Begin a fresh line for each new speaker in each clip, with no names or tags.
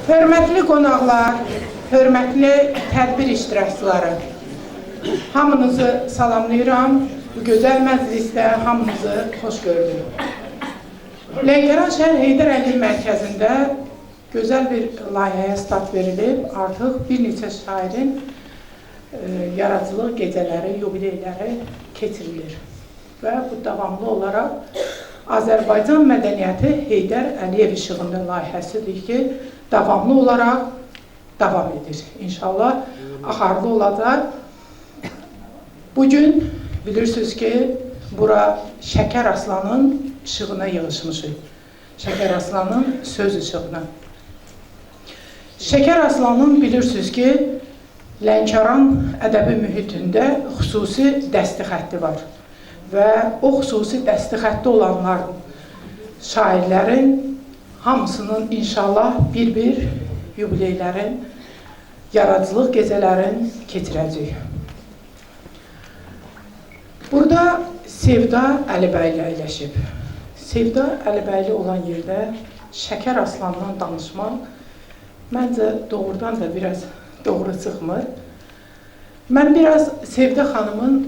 Hörmətli qonaqlar, hörmətli tədbir iştirakçıları, hamınızı salamlayıram. Bu gözəl məclisdə hamınızı xoş gördüm. Lənkəran şəhər Heydər Əliyev mərkəzində gözəl bir layihəyə start verilib. Artıq bir neçə şairin yaradıcılıq gecələri, yubileyləri keçirilir. Və bu davamlı olaraq Azərbaycan mədəniyyəti Heydər Əliyev işığında layihəsidir ki, davamlı olaraq davam edir. İnşallah axarlı olacaq. Bugün bilirsiniz ki, bura Şəkər Aslanın işığına yığışmışıq. Şəkər Aslanın söz işığına. Şəkər Aslanın bilirsiniz ki, Lənkəran ədəbi mühitində xüsusi dəsti xətti var. Və o xüsusi dəsti xətti olanlar şairlərin hamısının inşallah bir-bir yubileylərin, yaradıcılıq gecələrin keçirəcək. Burada Sevda Əlibəyli əyləşib. Sevda Əlibəyli olan yerdə Şəkər Aslandan danışmaq məncə doğrudan da biraz doğru çıxmır. Mən biraz Sevda xanımın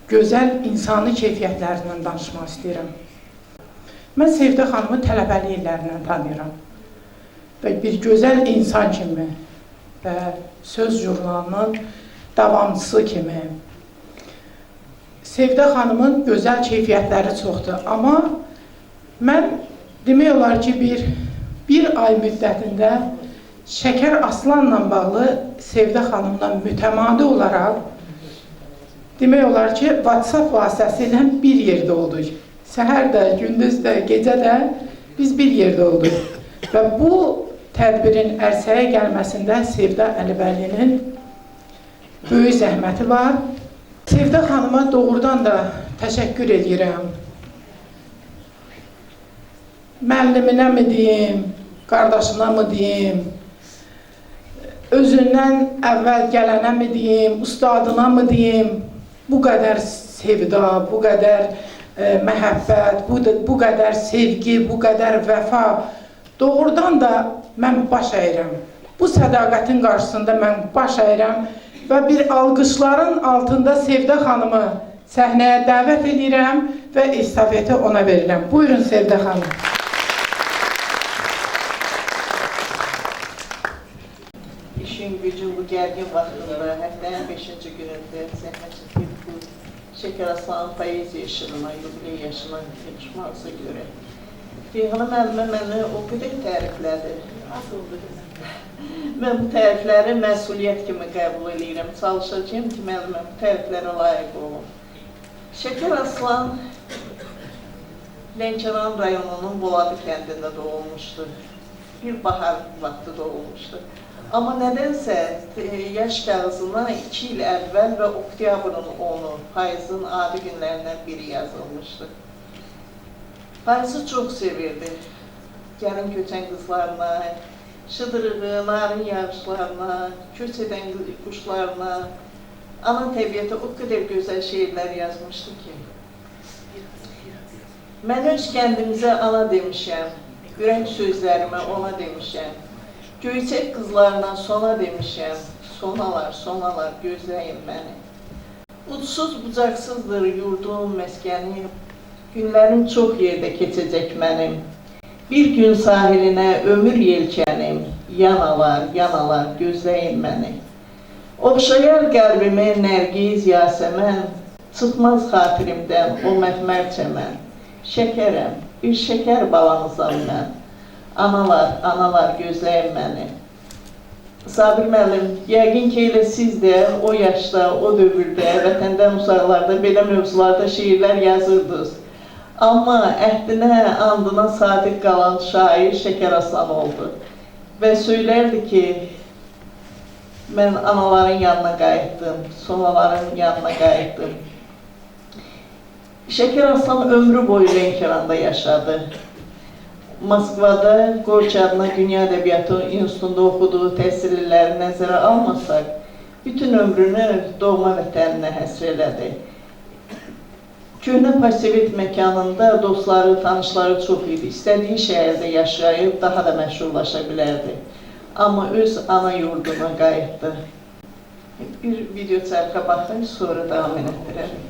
gözəl insani keyfiyyətlərindən danışmaq istəyirəm. Mən Sevda xanımı tələbəli illərindən tanıyıram. Və bir gözəl insan kimi və söz jurnalının davamçısı kimi. Sevda xanımın gözəl keyfiyyətləri çoxdur. Amma mən demək olar ki, bir ay müddətində Şəkər Aslanla bağlı Sevda xanımla mütəmadi olaraq demək olar ki, WhatsApp vasitəsilə bir yerdə olduq. Səhər də, gündüz də, gecə də biz bir yerdə olduq. Və bu tədbirin ərsəyə gəlməsində Sevda Əlibəylinin böyük zəhməti var. Sevda xanıma doğrudan da təşəkkür edirəm. Müəlliminə mi deyim, qardaşına mı deyim, özündən əvvəl gələnə mi deyim, ustadına mı deyim, bu qədər sevda, bu qədər məhəbbət, bu qədər sevgi, bu qədər vəfa, doğrudan da mən baş əyirəm. Bu sədaqətin qarşısında mən baş əyirəm və bir alqışların altında Sevda xanımı səhnəyə dəvət edirəm və estafeti ona verirəm. Buyurun Sevda xanım.
İşin gücün bu gərgin vaxtında, həftənin 5-ci günündə zəhmət çəkib bu Şəkər Aslanın poeziya işığına, yubiley yaşına yetişmağıza görə. Reyhanə müəllimə məni o qədər təriflədi. Mən bu tərifləri məsuliyyət kimi qəbul edirəm. Çalışacağım ki, müəllimə bu təriflərə layiq olum. Şəkər Aslan Lənkəran rayonunun Boladı kəndində doğulmuşdu. Bir bahar vaxtı doğulmuşdu. Amma nədənsə yaş kağızına 2 il əvvəl və oktyabrın 10-u, payızın adi günlərindən biri yazılmışdı. Payızı çox sevirdi. Gəlin köçən qızlarına, şıdırığı, narin yağışlarına, köç edən quşlarına, ana təbiətə o qədər gözəl şeirlər yazmışdı ki. Mən öz kəndimizə ana demişəm, ürək sözlərimə ona demişəm. Göyçək qızlarına sona demişəm, sonalar, gözləyin məni. Udsuz bucaqsızdır yurdum, məskənim, günlərim çox yerdə keçəcək mənim. Bir gün sahilinə ömür yelkənim, yanalar, gözləyin məni. Oxşayar qəlbimi nərgiz, yasəmən, çıxmaz xatirimdən o məhmər çəmən. Şəkərəm, bir şəkər balanızam mən. Analar, gözləyin məni. Sabir müəllim, yəqin ki, elə siz də o yaşda, o dövrdə, vətəndən uzaqlarda, belə mövzularda şeirlər yazırdınız. Amma əhdinə, andına sadiq qalan şair Şəkər Aslan oldu. Və söylərdi ki, mən anaların yanına qayıtdım, sonaların yanına qayıtdım. Şəkər Aslan ömrü boyu Lənkəranda yaşadı. Moskvada Qorç adına Dünya Ədəbiyyatı İnstitutunda oxuduğu təhsil illəri nəzərə almasaq, bütün ömrünü doğma vətəninə həsr elədi. Köhnə Pasovet məkanında dostları, tanışları çox idi. İstədiyi şəhərdə yaşayıb daha da məşhurlaşa bilərdi. amma öz ana yurduna qayıtdı. Bir video çərkə baxın, sonra davam etdirəlim.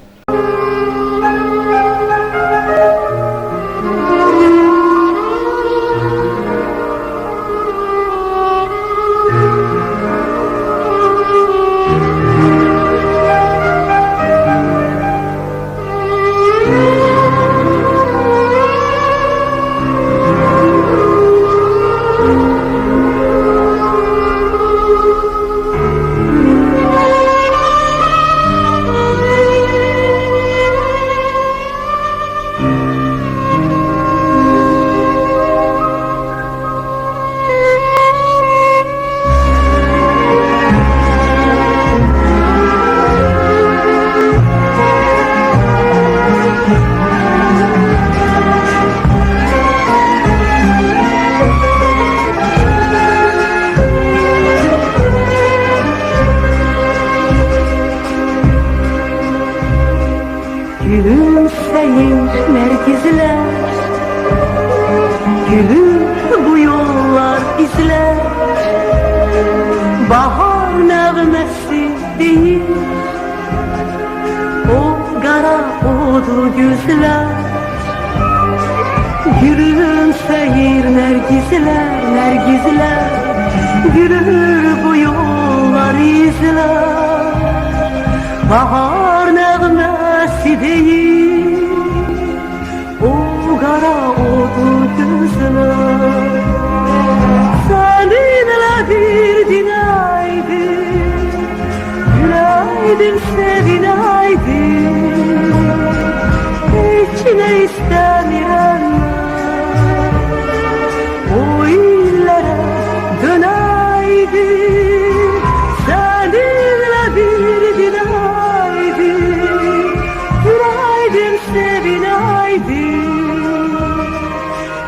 Gülümseyin nergizler, gülür bu yollar izler. Bahar nəğməsi deyir o qara odlu gözlər. Gülümseyir nergizler, nergizler, gülür bu yollar izler. Bahar nəğməsi deyir o qara odlu gözlər. Səninlə bir dinəydin, güləydin, sevinəydin. Heç nə istəmirəm mən, o illərə dönəydin. Səninlə bir dinəydin, güləydin, sevinəydin.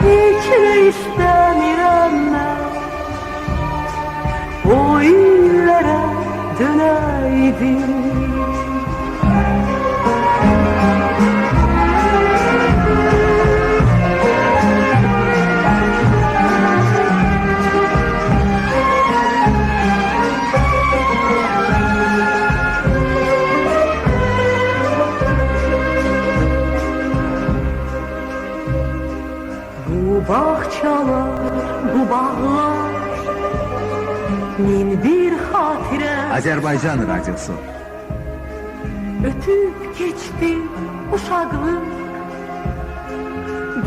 Heç nə istəmirəm mən, o illərə dönəydin. Bu bahçalar, bu bağlar, min bir hatirə
Azərbaycan Radyosu.
ötüb keçdi uşaqlıq.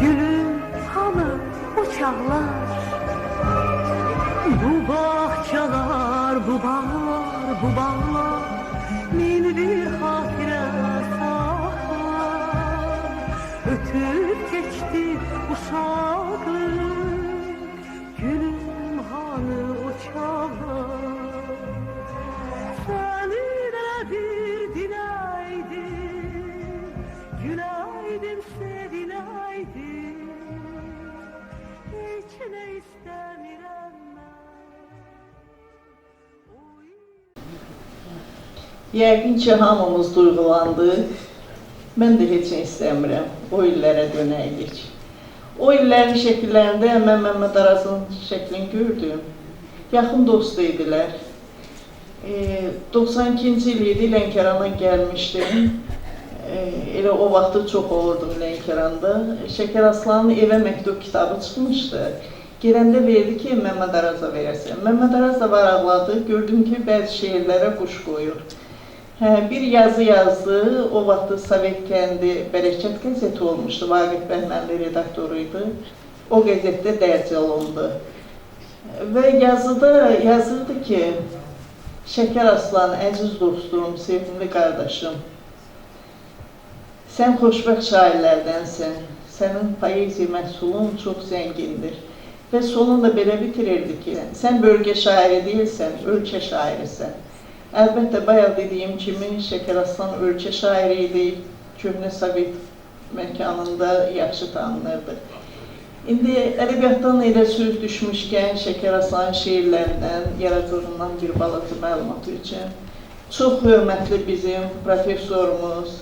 Gülüm hanı o çağlar. Bu bahçalar, bu bağlar, bu bağlar, min bir hatirə saxlar. Ötüb keçdi uşaqlıq, gülüm hanı o çağlar. Səninlə bir dinəydin, güləydin, sevinəydin. Heç nə istəmirəm mən.
Yəqin ki, hamımız duyğulandıq. Mən də heç nə istəmirəm, o illərə dönəydik. O illərin şəkillərində mən Məmməd Arazın şəklini gördüm. Yaxın dost idilər. 92-ci il idi, Lənkərana gəlmişdim. Elə o vaxtı çox olurdum Lənkəranda. Şəkər Aslanın evə məktub kitabı çıxmışdı. Gələndə verdi ki, Məmməd Araza verəsən. Məmməd Araz da varaqladı, gördüm ki, bəzi şeirlərə quş qoyur. Bir yazı yazdı, o vaxtı Sovet kəndi Bərəkət qəzeti olmuşdu, Vaqif Bəhmənli redaktoruydu. O qəzetdə dərc olundu. Və yazıda yazırdı ki, Şəkər Aslan, əziz dostum, sevimli qardaşım, sən xoşbəxt şairlərdənsən, sənin poeziya məhsulun çox zəngindir. Və sonunda belə bitirirdi ki, sən bölgə şairi deyilsən, ölkə şairisən. Əlbəttə, bayaq dediyim kimi, Şəkər Aslan ölkə şairi idi, köhnə Sovet məkanında yaxşı tanınırdı. İndi ədəbiyyatdan elə söz düşmüşkən, Şəkər Aslanın şeirlərindən, yaradıcılığından bir balaca məlumatı üçün çox hörmətli bizim professorumuz,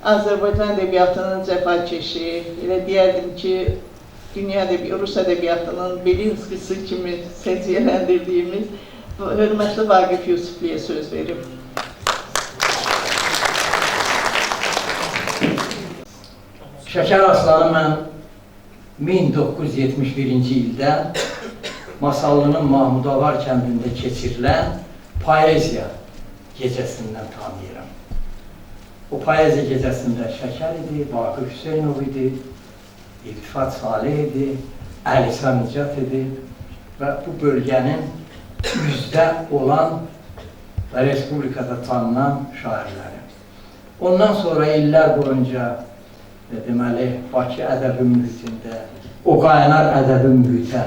Azərbaycan ədəbiyyatının cəfakeşi, elə deyərdim ki, Rus ədəbiyyatının Belinskisi kimi səciyyələndirdiyimiz hörmətli Vaqif Yusifliyə söz verim.
Şəkər Aslanı mən 1971-ci ildə Masallının Mahmudavar kəndində keçirilən poeziya gecəsindən tanıyıram. O poeziya gecəsində Şəkər idi, Vaqif Hüseynov idi, İltifat Salih idi, Əlisə Nicat idi və bu bölgənin üzdə olan və Respublikada tanınan şairləri. Ondan sonra illər boyunca deməli, Bakı ədəbi mühitində, o qaynar ədəbi mühitə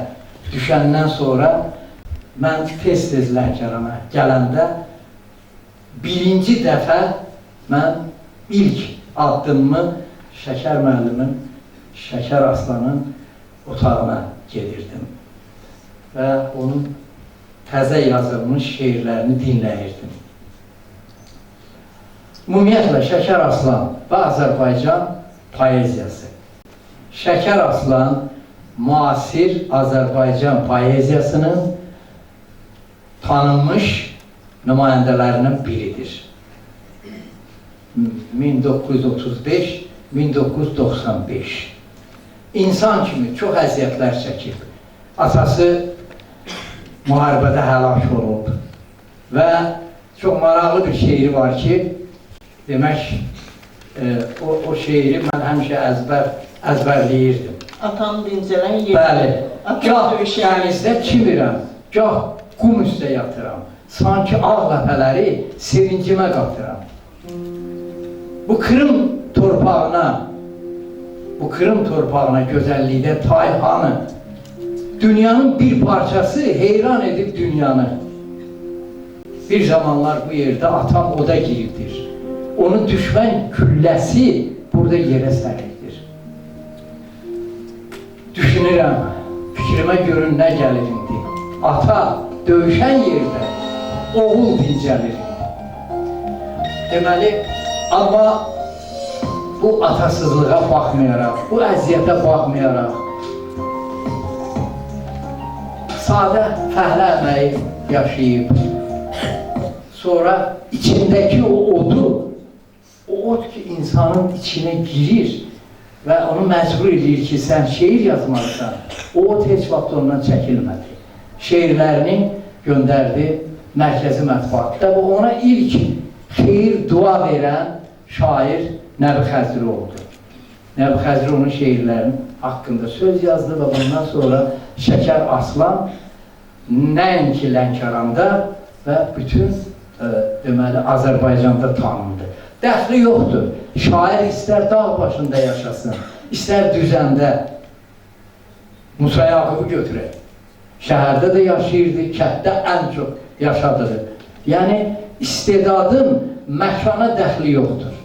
düşəndən sonra mən tez-tez Lənkərana gələndə birinci dəfə mən ilk addımımı Şəkər müəllimin, Şəkər Aslanın otağına gedirdim və onun təzə yazılmış şeirlərini dinləyirdim. Ümumiyyətlə, Şəkər Aslan və Azərbaycan poeziyası. Şəkər Aslan müasir Azərbaycan poeziyasının tanınmış nümayəndələrindən biridir. 1935-1995 İnsan kimi çox əziyyətlər çəkib. Atası müharibədə həlak olub və çox maraqlı bir şeiri var ki, demək, o şeiri mən həmişə əzbərləyirdim.
Atam dincələn yer.
Bəli, gah dənizdə çimirəm, gah qum üstə yatıram. Sanki ağ ləpələri sevincimə qatıram. Bu Kırım torpağına gözəllikdə Tayhanı, dünyanın bir parçası heyran edib dünyanı. Bir zamanlar bu yerdə atam oda giribdir. Onun düşmən külləsi burada yerə sərildir. Düşünürəm, fikrimə görün nə gəlir indi. Ata döyüşən yerdə oğul dincəlir. Deməli, amma bu atasızlığa baxmayaraq, bu əziyyətə baxmayaraq, sadə fəhlə əməyi yaşayıb, sonra içindəki o odu, o od ki, insanın içine girir və onu məcbur edir ki, sən şeir yazmalısan, o od heç vaxt ondan çəkilmədi. Şeirlərini göndərdi mərkəzi mətbuatda və ona ilk xeyir dua verən şair Nəbi Xəzri oldu. Nəbi Xəzri onun şeirlərinin haqqında söz yazdı və bundan sonra Şəkər Aslan nəinki Lənkəranda və bütün deməli Azərbaycanda tanındı. Dəxli yoxdur. Şair istər dağ başında yaşasın, istər düzəndə. Musa Yaqubu götürək. Şəhərdə də yaşayırdı, kətdə ən çox yaşadığı. Yəni, istedadın məkana dəxli yoxdur.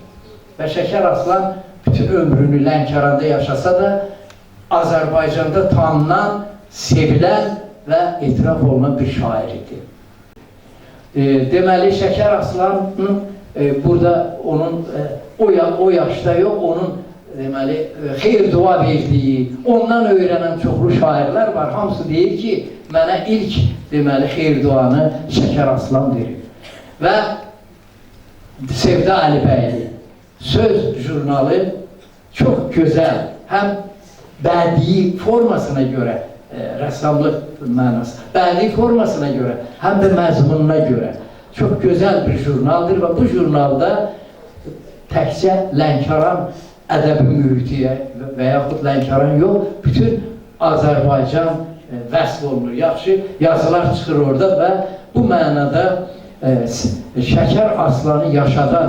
Və Şəkər Aslan bütün ömrünü Lənkəranda yaşasa da Azərbaycanda tanınan, sevilən və etiraf olunan bir şair idi. Deməli, Şəkər Aslanın burada onun o yaşda yox, onun deməli xeyir dua verdiyi, ondan öyrənən çoxlu şairlər var. Hamısı deyir ki, mənə ilk deməli xeyir duanı Şəkər Aslan verir. Və Sevda Əlibəyli Söz jurnalı çox gözəl, həm bədii formasına görə, rəssamlıq mənası, bədii formasına görə, həm də məzmununa görə çox gözəl bir jurnaldır və bu jurnalda təkcə Lənkəran ədəbi mühiti və yaxud Lənkəran yox, bütün Azərbaycan vəsf olunur, yaxşı yazılar çıxır orada və bu mənada Şəkər Aslanı yaşadan,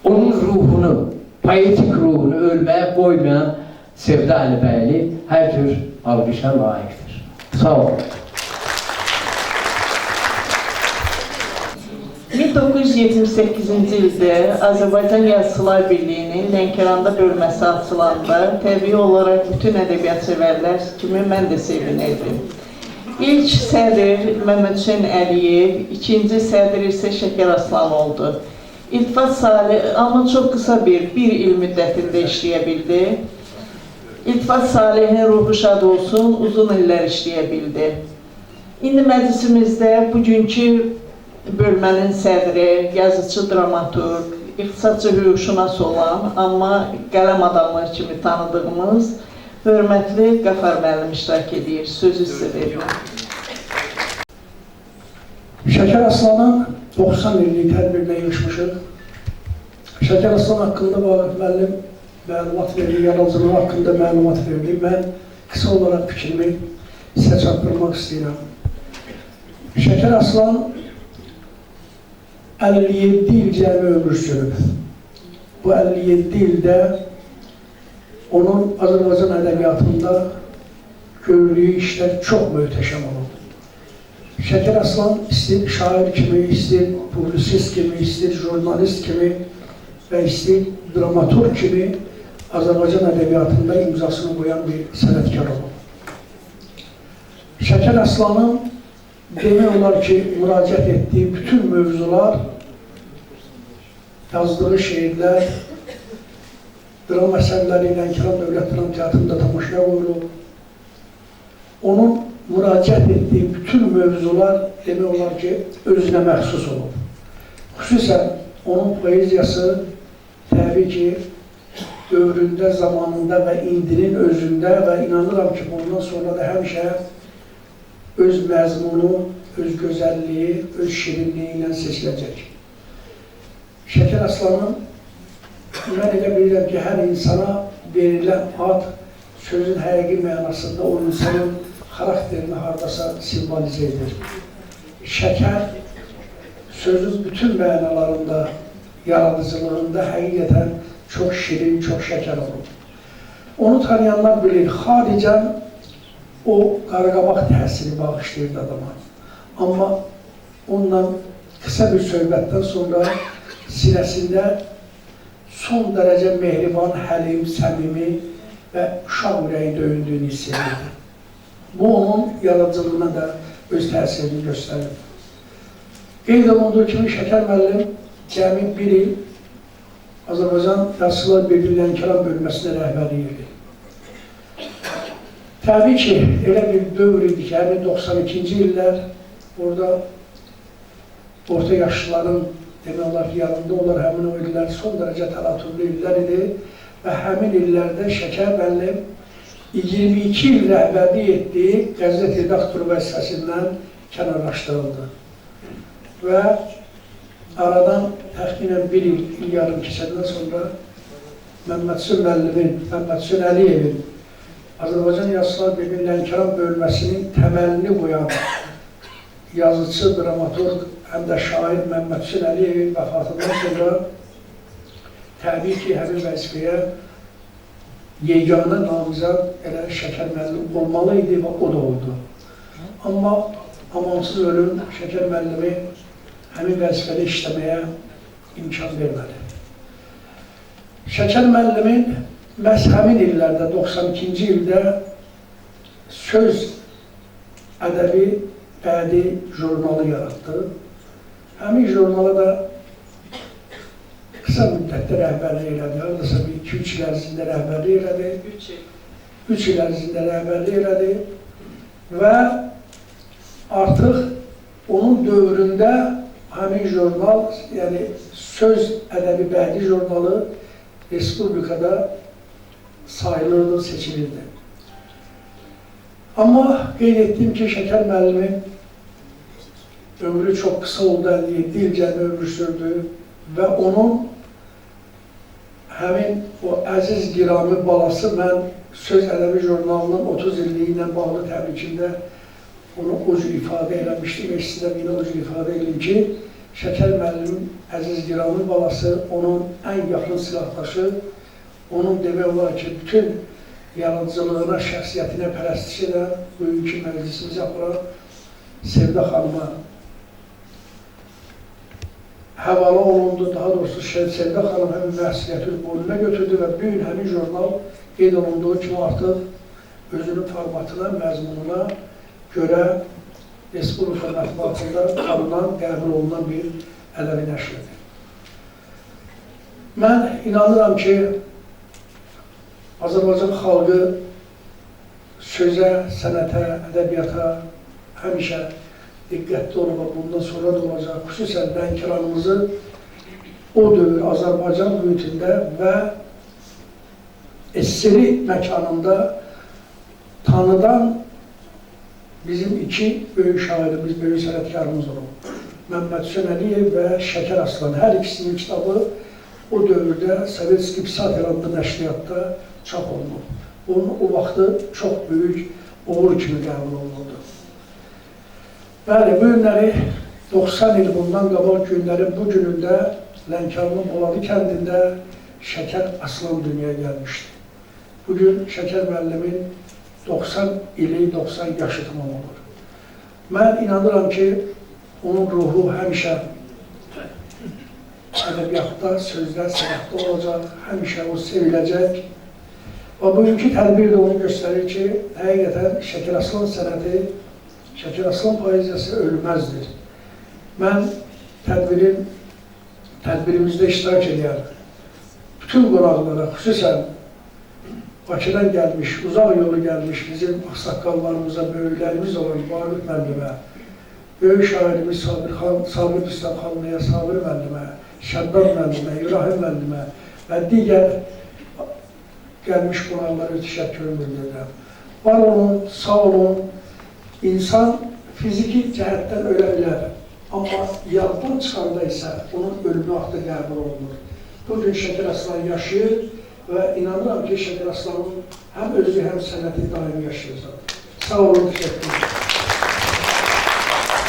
onun ruhunu, poetik ruhunu ölməyə qoymayan Sevda Əlibəyli hər cür alqışa layiqdir. Sağ olun.
1978-ci ildə Azərbaycan Yazıçılar Birliyinin Lənkəranda bölməsi açılanda təbii olaraq bütün ədəbiyyat sevərlər kimi mən də sevinirdim. İlk sədr Məhəmməd Hüseyn Əliyev, ikinci sədr isə Şəkər Aslan oldu. İltifat Salih, amma çox qısa bir il müddətində işləyə bildi. İltifat Salihin ruhu şad olsun, uzun illər işləyə bildi. İndi məclisimizdə bugünkü bölmənin sədri, yazıcı, dramaturq, iqtisadçı, hüquqşünas olan, amma qələm adamı kimi tanıdığımız hörmətli Qafar müəllim iştirak edir. Sözü sizə verirəm.
Şəkər Aslanın 90 illik tədbirinə yığışmışıq. Şəkər Aslan haqqında Vaqif müəllim məlumat verdi, yaradıcılığı haqqında məlumat verdi. Mən qısa olaraq fikrimi sizə çatdırmaq istəyirəm. Şəkər Aslan 57 il cəmi ömür sürüb. Bu 57 ildə onun Azərbaycan ədəbiyyatında gördüyü işlər çox möhtəşəm olub. Şəkər Aslan istəyir şair kimi, istəyir publisist kimi, istəyir jurnalist kimi və istəyir dramaturg kimi Azərbaycan ədəbiyyatında imzasını qoyan bir sənətkar olub. Şəkər Aslanın demək olar ki, müraciət etdiyi bütün mövzular, yazdığı şeirlər, dram əsərləri Lənkəran Dövlət Dram Teatrında tamaşaya qoyulub. Onun müraciət etdiyi bütün mövzular demək olar ki, özünə məxsus olub. Xüsusən onun poeziyası təbii ki, dövründə, zamanında və indinin özündə və inanıram ki, bundan sonra da həmişə öz məzmunu, öz gözəlliyi, öz şirinliyi ilə seçiləcək. Şəkər Aslanın mən elə bilirəm ki, hər insana verilən ad sözün həqiqi mənasında o insanın xarakterini haradasa simvolizə edir. Şəkər sözün bütün mənalarında, yaradıcılığında həqiqətən çox şirin, çox şəkər olur. Onu tanıyanlar bilir, xaricən o qaraqabaq təsiri bağışlayırdı adama. Amma onunla qısa bir söhbətdən sonra sinəsində son dərəcə mehriban, həlim, səmimi və uşaq ürəyi döyündüyünü hiss edirdi. Bu, onun yaradıcılığına da öz təsirini göstərir. Qeyd olunduğu kimi Şəkər müəllim cəmi bir il Azərbaycan Yazıçılar Birliyi Lənkəran bölməsində rəhbərlik edir. Təbii ki, elə bir dövr idi ki, həmin 92-ci illər orada orta yaşlıların demək olar ki, yanında onlar həmin o illər son dərəcə təlatürlü illər idi və həmin illərdə Şəkər müəllim 22 il rəhbərlik etdiyi qəzet redaktoru vəzifəsindən kənarlaşdırıldı. Və aradan təxminən bir il yarım keçəndən sonra Məmmədhüseyn müəllimin, Məmmədhüseyn Əliyevin Azərbaycan Yazıçılar Birliyi Lənkəran bölməsinin təməlini qoyan yazıcı, dramaturq, həm də şair Məmmədhüseyn Əliyevin vəfatından sonra təbii ki, həmin vəzifəyə yeganə namizəd elə Şəkər müəllim olmalı idi və o da oldu. Amma amansız ölüm Şəkər müəllimi həmin vəzifədə işləməyə imkan vermədi. Şəkər müəllimin məhz həmin illərdə, 92-ci ildə söz ədəbi bədi jurnalı yaratdı. Həmin jurnala da qısa müddətdə rəhbərlik elədi, haradasa bir 2-3 il ərzində rəhbərlik elədi. 3 il ərzində rəhbərlik elədi və artıq onun dövründə həmin jurnal, yəni söz ədəbi bədi jurnalı Respublikada sayılırdı, seçilirdi. Amma qeyd etdim ki, Şəkər müəllimin ömrü çox qısa oldu, 57 il cəmi ömür sürdü və onun həmin o əziz girami balası mən söz ədəbi jurnalının 30 illiyi ilə bağlı təbrikində onu o cür ifadə eləmişdim və sizə yine o cür ifadə edeyim ki, Şəkər müəllimin əziz girami balası onun ən yaxın silahdaşı, onun demək olar ki, bütün yaradıcılığına, şəxsiyyətinə pərəstiş edən, bugünkü məclisimizi aparan Sevda xanıma həvala olundu. Daha doğrusu Sevda xanım həmin məsuliyyəti öz boynuna götürdü və bugün həmin jurnal qeyd olunduğu kimi artıq özünün formatına, məzmununa görə Respublika mətbuatında tanınan, qəbul olunan bir ədəbi nəşrdir. Mən inanıram ki, Azərbaycan xalqı sözə, sənətə, ədəbiyyata həmişə diqqətli olub, bundan sonra da olacaq. Xüsusən Lənkəranımızı o dövr Azərbaycan mühitində və SSR məkanında tanıdan bizim iki böyük şairimiz, böyük sənətkarımız olub. Məmməd Hüseyn Əliyev və Şəkər Aslan. Hər ikisinin kitabı o dövrdə Sovetski Pisatelь adlı nəşriyyatda çap olunub. Onun o vaxtı çox böyük uğur kimi qəbul olunurdu. Bəli, bu günləri 90 il bundan qabaq günlərin bu günündə Lənkəranın Boladı kəndində Şəkər Aslan dünyaya gəlmişdi. Bugün Şəkər müəllimin 90 ili, 90 yaşı tamam olur. Mən inanıram ki, onun ruhu həmişə ədəbiyyatda, sözlər, sənətdə olacaq, həmişə o seviləcək. Və bugünkü tədbir də onu göstərir ki, həqiqətən Şəkər Aslan sənəti, Şəkər Aslan poeziyası ölməzdir. Mən tədbirimizdə iştirak edən bütün qonaqlara, xüsusən Bakıdan gəlmiş, uzaq yolu gəlmiş bizim ağsaqqallarımıza, böyüklərimiz olan Bağırlıq müəllimə, böyük şairimiz Sabir İslamxanlıya, Sabir müəllimə, Şəddad müəllimə, İbrahim müəllimə və digər gəlmiş qonaqlara təşəkkürümü bildirirəm. Var olun, sağ olun. İnsan fiziki cəhətdən ölə bilər, amma yaddan çıxanda isə onun ölümü vaxtı qəbul olunur. Bugün Şəkər Aslan yaşayır və inanıram ki, Şəkər Aslanın həm özü, həm sənəti daimi yaşayacaq. Sağ olun, təşəkkür ederim.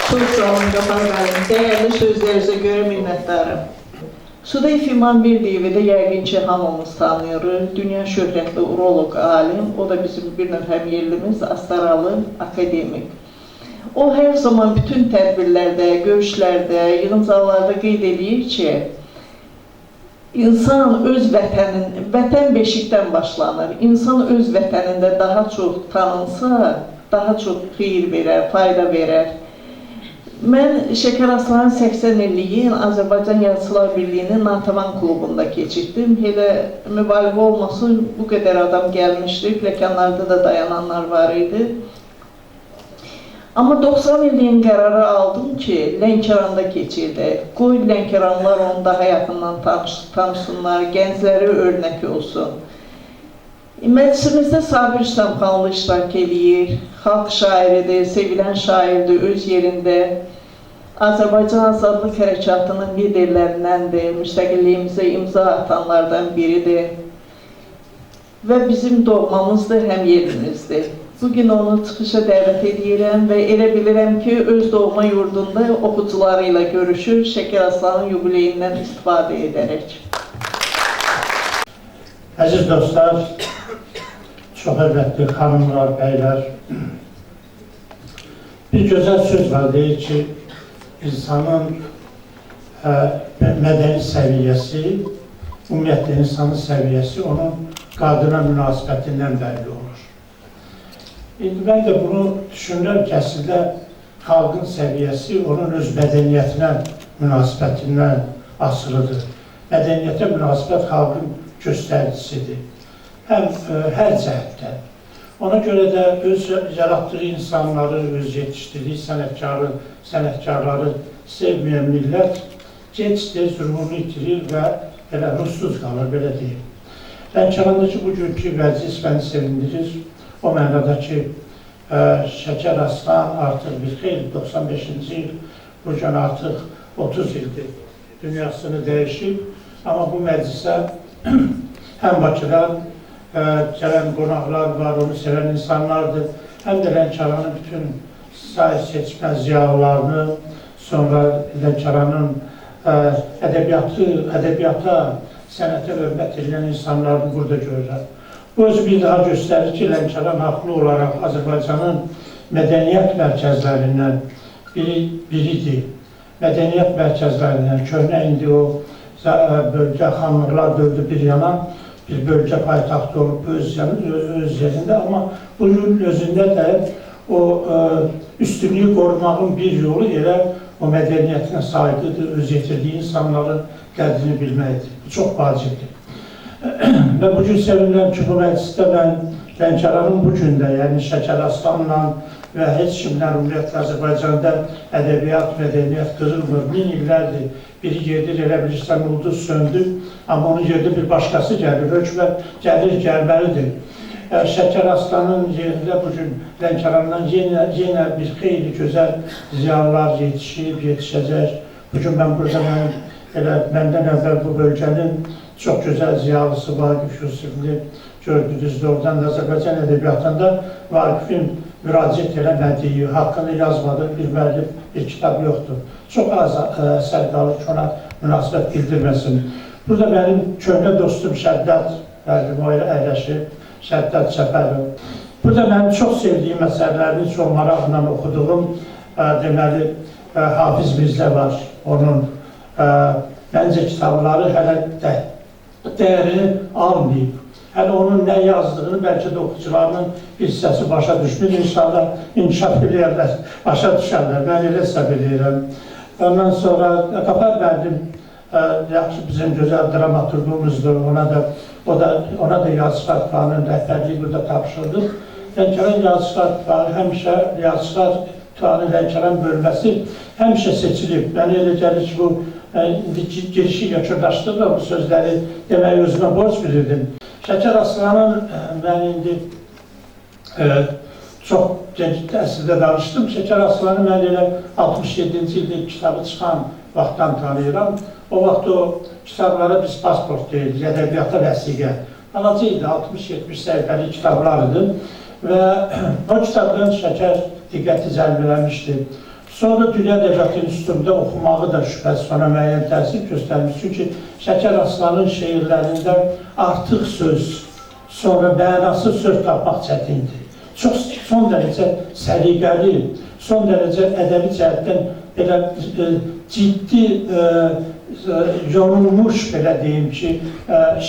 Çox sağ olun, Qafar müəllim. Dəyərli sözlərinizə görə minnətdarım. Sudayf İman Verdiyevi də yəqin ki, hamımız tanıyırıq. Dünya şöhrətli uroloq alim, o da bizim bir növ həmyerlimiz, Astaralı akademik. O hər zaman bütün tədbirlərdə, görüşlərdə, yığıncaqlarda qeyd edir ki, İnsan öz vətən beşikdən başlanır. İnsan öz vətənində daha çox tanınsa, daha çox xeyir verər, fayda verər. Mən Şəkər Aslanın 80 illiyin Azərbaycan Yazıçılar Birliyinin Natavan klubunda keçirdim. Elə mübaliğə olmasın, bu qədər adam gəlmişdi, pləkanlarda da dayananlar var idi. Amma 90 illiyin qərarı aldım ki, Lənkəranda keçirdi. Qoy Lənkəranlar onu daha yaxından tanısınlar, gəncləri örnək olsun. Məclisimizdə Sabir İslamxanlı iştirak edir, xalq şairidir, sevilən şairdir öz yerində. Azərbaycan Azadlıq Hərəkatının liderlərindəndir, müstəqilliyimizə imza atanlardan biridir. Və bizim doğmamızdır, həm yerimizdir. Bugün onu çıxışa dəvət edirəm və elə bilirəm ki, öz doğma yurdunda oxucuları ilə görüşür, Şəkər Aslanın yubileyindən istifadə edərək.
Əziz dostlar, çox hörmətli xanımlar, bəylər, bir gözəl söz var, deyir ki, insanın mədəni səviyyəsi, ümumiyyətlə insanın səviyyəsi onun qadına münasibətindən bəlli olur. İndi mən də bunu düşünürəm ki, əslində xalqın səviyyəsi onun öz mədəniyyətinə münasibətindən asılıdır. Mədəniyyətə münasibət xalqın göstəricisidir. Həm hər cəhətdən. Ona görə də öz yaratdığı insanları, öz yetişdirdiyi sənətkarları sevməyən millət gec-tez ruhunu itirir və elə ruhsuz qalır, belə deyim. Lənkərandakı bugünkü vəziyyət məni sevindirir. O mənada ki, Şəkər Aslan artıq bir xeyli, 95-ci il, bugün artıq 30 ildir dünyasını dəyişib. Amma bu məclisə həm Bakıdan gələn qonaqlar var, onu sevən insanlardır, həm də Lənkəranın bütün sayı seçmə ziyalılarını, sonra Lənkəranın ədəbiyyata, sənətə hörmət edilən insanlarını burada görürəm. Bu özü bir daha göstərir ki, Lənkəran haqlı olaraq Azərbaycanın mədəniyyət mərkəzlərindən biridir. Mədəniyyət mərkəzlərindən köhnə indi o bölgə xanlıqlar dövrü bir yana, bir bölgə paytaxtı olub öz yerində, amma bunun özündə də o üstünlüyü qorumağın bir yolu elə o mədəniyyətinə sayğıdır, öz yetirdiyi insanların qədrini bilməkdir. Bu çox vacibdir. Və bugün sevinirəm ki, bu məclisdə mən Lənkəranın bu gündə, yəni Şəkər Aslanla və heç kimdən ümumiyyətlə Azərbaycanda ədəbiyyat, mədəniyyət qırılmır. 1000 illərdir biri gedir, elə bilirsən, ulduz söndü, amma onun yerində bir başqası gəlir, hökmət gəlir, gəlməlidir. Şəkər Aslanın yerində bugün Lənkərandan yenə bir xeyli gözəl ziyalılar yetişib, yetişəcək. Bugün mən burada məndən əvvəl bu bölgənin çox gözəl ziyalısı Vaqif Yusifli gördünüz. Oradan da Azərbaycan ədəbiyyatında Vaqifin müraciət eləmədiyi, haqqını yazmadığı bir müəllif, bir kitab yoxdur. Çox az əsər qalır ki, ona münasibət bildirməsin. Burada mənim köhnə dostum Şəddad müəllim o ilə əyləşib, Şəddad Cəfərov. Burada mənim çox sevdiyim əsərlərini çox maraqla oxuduğum deməli Hafiz Mirzə var. Onun məncə kitabları hələ dəyərini almayıb. Hələ onun nə yazdığını bəlkə də oxucularının bir hissəsi başa düşmür. İnşallah inkişaf eləyərlər, başa düşərlər. Mən elə hesab edirəm. Ondan sonra Qafar müəllim yaxşı bizim gözəl dramaturqumuzdur. Ona da Yazıçılar Divanının rəhbərliyi burada tapşırılır. Lənkəran Yazıçılar Divanı həmişə Yazıçılar Divanı Lənkəran bölməsi həmişə seçilib. Mənə elə gəlir ki, bu girişi yaşırdaşdırır bu sözləri deməyi özümə borc bilirdim. Şəkər Aslanın mən indi çox gənc əsrdə danışdım. Şəkər Aslanı mən elə 67-ci ildə kitabı çıxan vaxtdan tanıyıram. O vaxt o kitablara biz pasport deyildik, ədəbiyyata vəsiqə. Balaca idi, 60-70 səhifəli kitablardı və o kitabdan Şəkər diqqəti cəlb eləmişdi. Sonra Dünya Ədəbiyyatı İnstitutunda oxumağı da şübhəsiz ona müəyyən təsir göstərmiş. Çünki Şəkər Aslanın şeirlərində artıq söz, sonra mənasız söz tapmaq çətindir. Son dərəcə səliqəli, son dərəcə ədəbi cəhətdən belə ciddi, yorulmuş, belə deyim ki,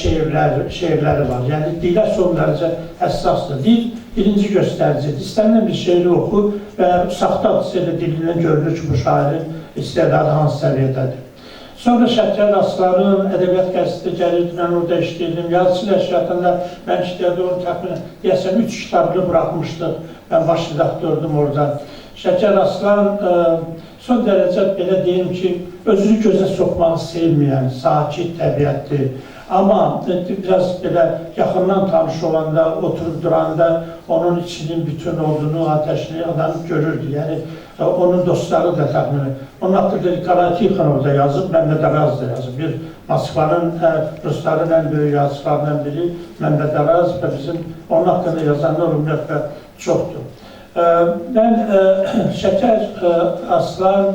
şeirləri var. Yəni, dilə son dərəcə həssasdır. Dil birinci göstəricidir. İstənilən bir şeiri oxu və saxta hadisədə dilindən görülür ki, bu şairin istedadı hansı səviyyədədir. Sonra Şəkər Aslanın ədəbiyyat qəzetində gəlirdi, mən orada işləyirdim. Yazıçı nəşriyyatında mən işləyirdim, onu təxminən, deyəsən, 3 kitabını buraxmışdıq. Mən baş redaktordum oradan. Şəkər Aslan son dərəcə, belə deyim ki, özünü gözə soxmağı sevməyən, sakit təbiətdir. Amma biraz belə yaxından tanış olanda, oturub duranda onun içinin bütün olduğunu, ateşini adam görürdü. Yəni, onun dostları da təxminən. Onun haqqında Nikolay Tixon orada yazıb, Məmməd Araz da yazıb. Bir Moskvanın, Rusların ən böyük yazıçılarından biri Məmməd Araz və bizim onun haqqında yazanlar ümumiyyətlə çoxdur. Mən Şəkər Aslan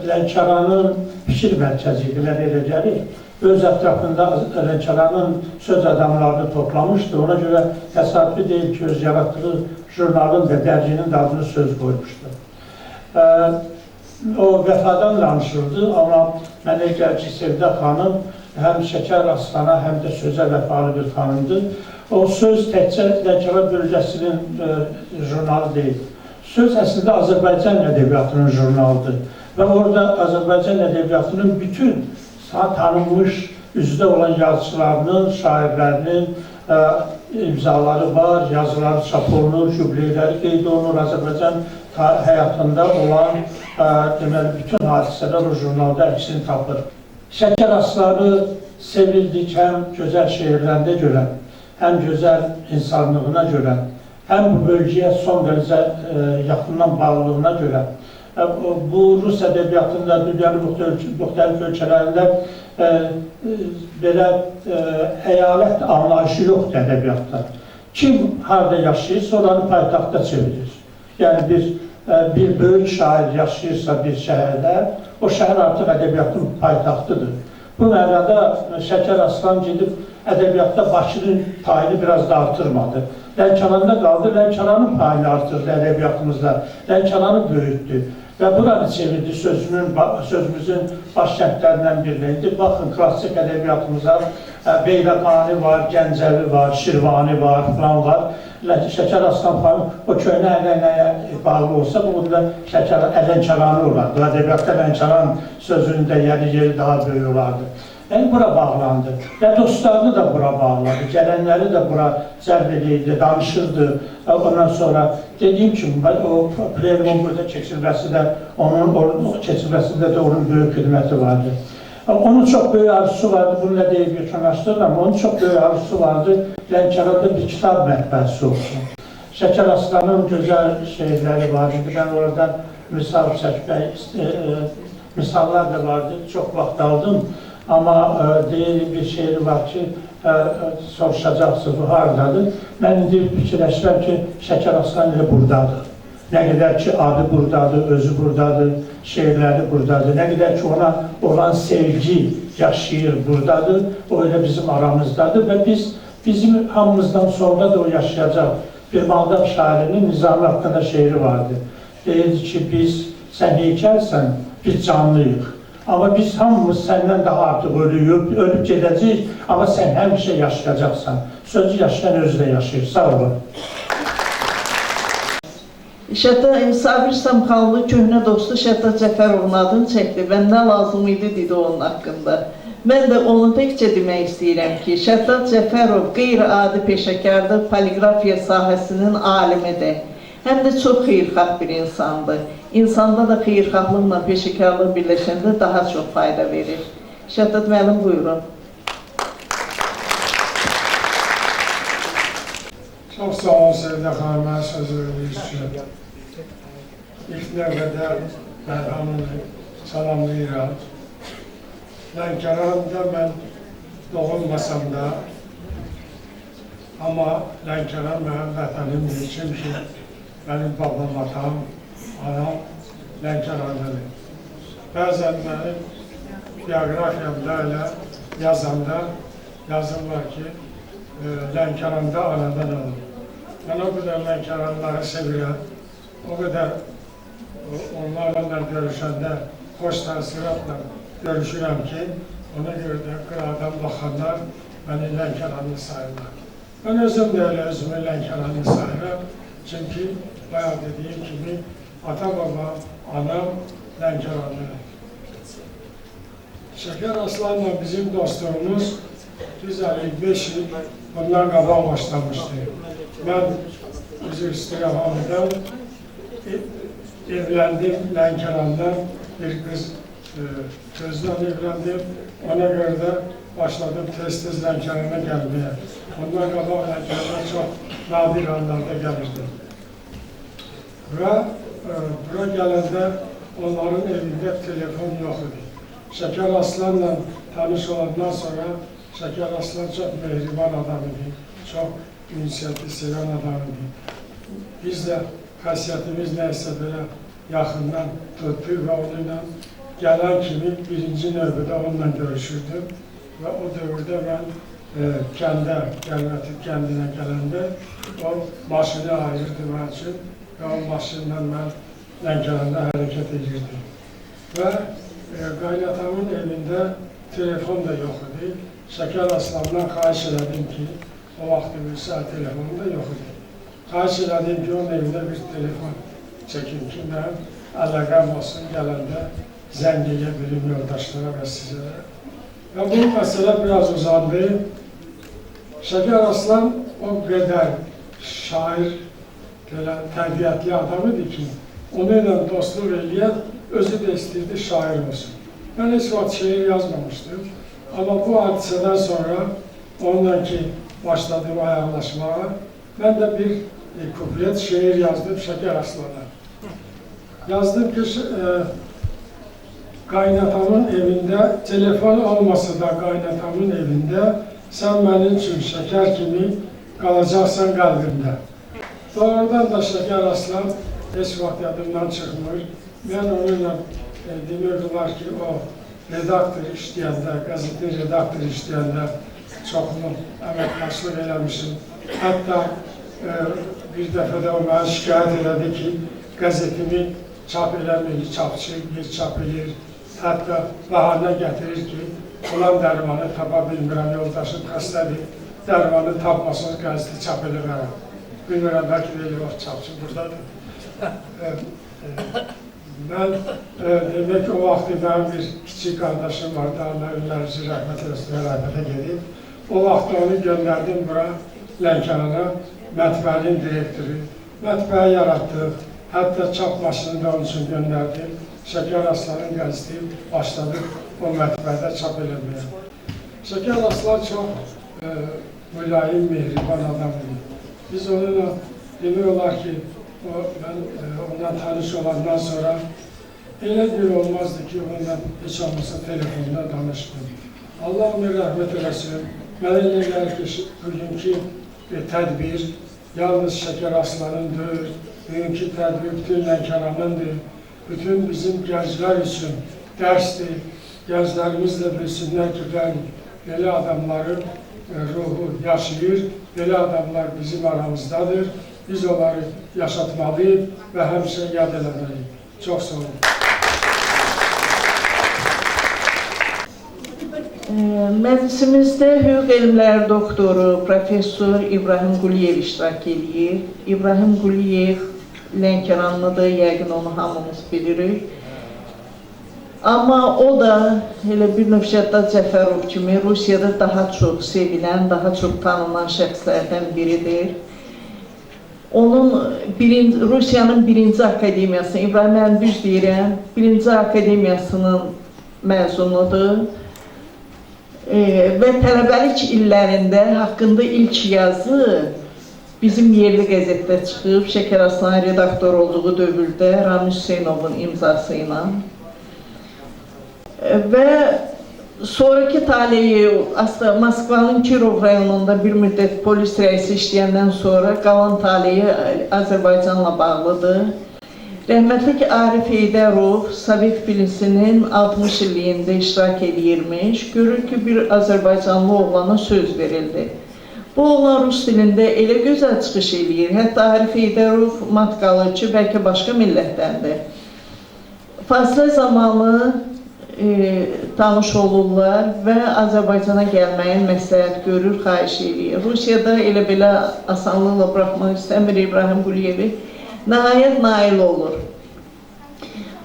Lənkəranın fikir mərkəzi idi, mən elə gəlir. Öz ətrafında Lənkəranın söz adamlarını toplamışdı. Ona görə təsadüfi deyil ki, öz yaratdığı jurnalın və dərginin də adını söz qoymuşdu. O vəfadan danışırdı, amma mənə gəlir ki, Sevdə xanım həm Şəkər Aslana, həm də sözə vəfalı bir xanımdır. O söz təkcə Lənkəran bölgəsinin jurnalı deyil. Söz əslində Azərbaycan ədəbiyyatının jurnalıdır və orada Azərbaycan ədəbiyyatının bütün tanınmış üzdə olan yazıçılarının, şairlərinin imzaları var, yazıları çap olunur, jubileyləri qeyd olunur, Azərbaycan həyatında olan deməli, bütün hadisələr o jurnalda əksini tapır. Şəkər Aslanı sevildik həm gözəl şeirlərində görə, həm gözəl insanlığına görə, həm bu bölgəyə son dərəcə yaxından bağlılığına görə. Bu Rus ədəbiyyatında, dünyanın müxtəlif ölkələrində belə əyalət anlayışı yoxdur ədəbiyyatda. Kim harada yaşayırsa, oranı paytaxta çevirir. Yəni, bir böyük şair yaşayırsa bir şəhərdə, o şəhər artıq ədəbiyyatın paytaxtıdır. Bu mənada Şəkər Aslan gedib ədəbiyyatda Bakının payını biraz da artırmadı. Lənkəranda qaldı, Lənkəranın payını artırdı ədəbiyyatımızda, Lənkəranı böyütdü. Və buranı çevirdi sözümüzün baş kəndlərindən birinə. İndi baxın, klassik ədəbiyyatımıza Beyləqani var, Gəncəvi var, Şirvani var, falan var. Şəkər Aslan falan o köhnə ənənəyə bağlı olsa, bu da Şəkər Ələnkəranı olardı. Ədəbiyyatda Ələnkəran sözünün də yeri daha böyük olardı. Yəni, bura bağlandı. Və dostlarını da bura bağladı, gələnləri də bura cəlb edirdi, danışırdı. Ondan sonra dediyim kimi, o plenumun burada keçirilməsində də onun böyük xidməti vardı. Onun çox böyük arzusu vardı, bunu nə deyib yekunlaşdırır, amma onun çox böyük arzusu vardı, Lənkəranda bir kitab mətbəəsi olsun. Şəkər Aslanın gözəl şeyləri var idi, mən oradan misal çəkmək, misallar da vardı, çox vaxt aldım. Amma deyil bir şeiri var ki, soruşacaqsınız, bu haradadır. Mən indi fikirləşirəm ki, Şəkər Aslan elə buradadır. Nə qədər ki, adı buradadır, özü buradadır, şeirləri buradadır. Nə qədər ki, ona olan sevgi yaşayır buradadır, o elə bizim aramızdadır və bizim hamımızdan sonra da o yaşayacaq. Bir Maldab şairinin Nizami haqqında şeiri vardı. Deyirdi ki, sən heykəlsən, biz canlıyıq. Amma biz hamımız səndən daha artıq ölüb gedəcəyik, amma sən həmişə yaşayacaqsan. Sözü yaşayan özü də yaşayır. Sağ olun.
Şəhdə Sabir Samxanlı köhnə dostu Şəhdə Cəfərovun adını çəkdi və nə lazım idi dedi onun haqqında. Mən də onu təkcə demək istəyirəm ki, Şəhdə Cəfərov qeyri-adi peşəkardır, poliqrafiya sahəsinin alimidir. Həm də çox xeyirxah bir insandır. İnsanda da xeyirxahlıqla peşəkarlıq birləşəndə daha çox fayda verir. Şəhdə müəllim, buyurun.
Çox sağ olun Sevdə xanım, mənə söz verdiniz üçün. İlk növbədə mən hamını salamlayıram. Lənkəranda mən doğulmasam da, amma Lənkəran mənim vətənimdir, çünki mənim babam, atam, anam Lənkərandadır. Bəzən mənim bioqrafiyamda elə yazanda yazırlar ki, Lənkəranda anadan alır. Mən o qədər Lənkəranları sevirəm, o qədər onlarla görüşəndə xoş təəssüratla görüşürəm ki, ona görə də qıradan baxanlar məni Lənkəranlı sayırlar. Mən özüm də elə özümü Lənkəranlı sayıram, çünki bayağı dediyim kimi ata-baba, anam Lənkəranlıdır. Şəkər Aslanla bizim dostluğumuz 155 il bundan qabaq başlamışdı. Mən üzr istəyirəm hamıdan evləndim Lənkərandan, bir qız közdən evləndim. Ona görə də başladım tez-tez Lənkərana gəlməyə. Ondan qabaq Lənkərana çox nadir anlarda gəlirdim. Və bura gələndə onların evində telefon yox idi. Şəkər Aslanla tanış olandan sonra Şəkər Aslan çox mehriban adam idi, çox ünsiyyəti sevən adam idi. Biz də xəsiyyətimiz nəysə belə yaxından tutduq və onunla gələn kimi birinci növbədə onunla görüşürdüm və o dövrdə mən Gəlmətik kəndinə gələndə o maşını ayırdı mən üçün və o maşınla mən Lənkəranda hərəkət edirdim. Və qaynatamın evində telefon da yox idi. Şəkər Aslandan xahiş elədim ki, o vaxt bilsər telefonu da yox idi. Xahiş elədim ki, onun evində bir telefon çəkin ki, mən əlaqəm olsun, gələndə zəng edə bilim yoldaşlara və sizə. Və bu məsələ biraz uzandı. Şəkər Aslan o qədər şair, təbiətli adam idi ki, onunla dostluq eləyən özü də istəyirdi şair olsun. Mən heç vaxt şeir yazmamışdım. Amma bu hadisədən sonra onunla ki başladım ayaqlaşmağa, mən də bir kuplet şeir yazdım Şəkər Aslana. Yazdım ki, qaynatamın evində, telefon olmasa da qaynatamın evində, sən mənim üçün şəkər kimi qalacaqsan qəlbimdə. Doğrudan da Şəkər Aslan heç vaxt yadımdan çıxmır. Mən onunla demək olar ki, o redaktor işləyəndə, qəzetin redaktor işləyəndə çoxunu əməkdaşlıq eləmişim. Hətta bir dəfə də o mənə şikayət elədi ki, qəzetimi çap eləmir, çapçı bir çap edir. Hətta bəhanə gətirir ki, Ulan dərmanı tapa bilmirəm, yoldaşım xəstədir. Dərmanı tapmasınız, qəzeti çap eləmərəm. Bilmirəm, bəlkə də yox, çapçı buradadır. Mən demək ki, o vaxtı mənim bir kiçik qardaşım vardı, Allah ünlərinizi rəhmət eləsin, rəhmətə gedib. O vaxtı onu göndərdim bura, Lənkərana, mətbəənin direktoru. Mətbəə yaratdıq, hətta çap maşını da onun üçün göndərdim. Şəkər Aslanın qəzeti başladıq o mətbəədə çap eləməyə. Şəkər Aslan çox mülayim, mehriban adam idi. Biz onunla demək olar ki, mən ondan tanış olandan sonra elə bir olmazdı ki, ondan heç olmasa telefonda danışdım. Allah onu rəhmət eləsin. Mənə elə gəlir ki, bugünkü tədbir yalnız Şəkər Aslanındır, bugünkü tədbir bütün Lənkəranındır, bütün bizim gənclər üçün dərsdir. Gənclərimiz də bilsinlər ki, belə adamların ruhu yaşayır, belə adamlar bizim aramızdadır. Biz onları yaşatmalıyıq və həmişə yad eləməliyik. Çox sağ olun.
Məclisimizdə hüquq elmləri doktoru, professor İbrahim Quliyev iştirak edir. İbrahim Quliyev Lənkəranlıdır, yəqin onu hamımız bilirik. Amma o da elə bir növ Şəddad Cəfərov kimi Rusiyada daha çox sevilən, daha çox tanınan şəxslərdən biridir. Onun Rusiyanın birinci akademiyasının, İbrahim mən düz deyirəm, birinci akademiyasının məzunudur. Və tələbəlik illərində haqqında ilk yazı bizim yerli qəzetdə çıxıb, Şəkər Aslanın redaktor olduğu dövrdə Ramiz Hüseynovun imzası ilə. Və sonraki taleyi Moskvanın Kirov rayonunda bir müddət polis rəisi işləyəndən sonra qalan taleyi Azərbaycanla bağlıdır. Rəhmətlik Arif Heydərov Sovet Filisinin 60 illiyində iştirak edirmiş. Görür ki, bir Azərbaycanlı oğlana söz verildi. Bu oğlan Rus dilində elə gözəl çıxış edir. Hətta Arif Heydərov matqalıcı, bəlkə başqa millətdəndir. Fasilə zamanı tanış olurlar və Azərbaycana gəlməyin məsləhət görür, xahiş edir. Rusiyada elə belə asanlıqla buraxmaq istəmir İbrahim Quliyevi. Nəhayət nail olur.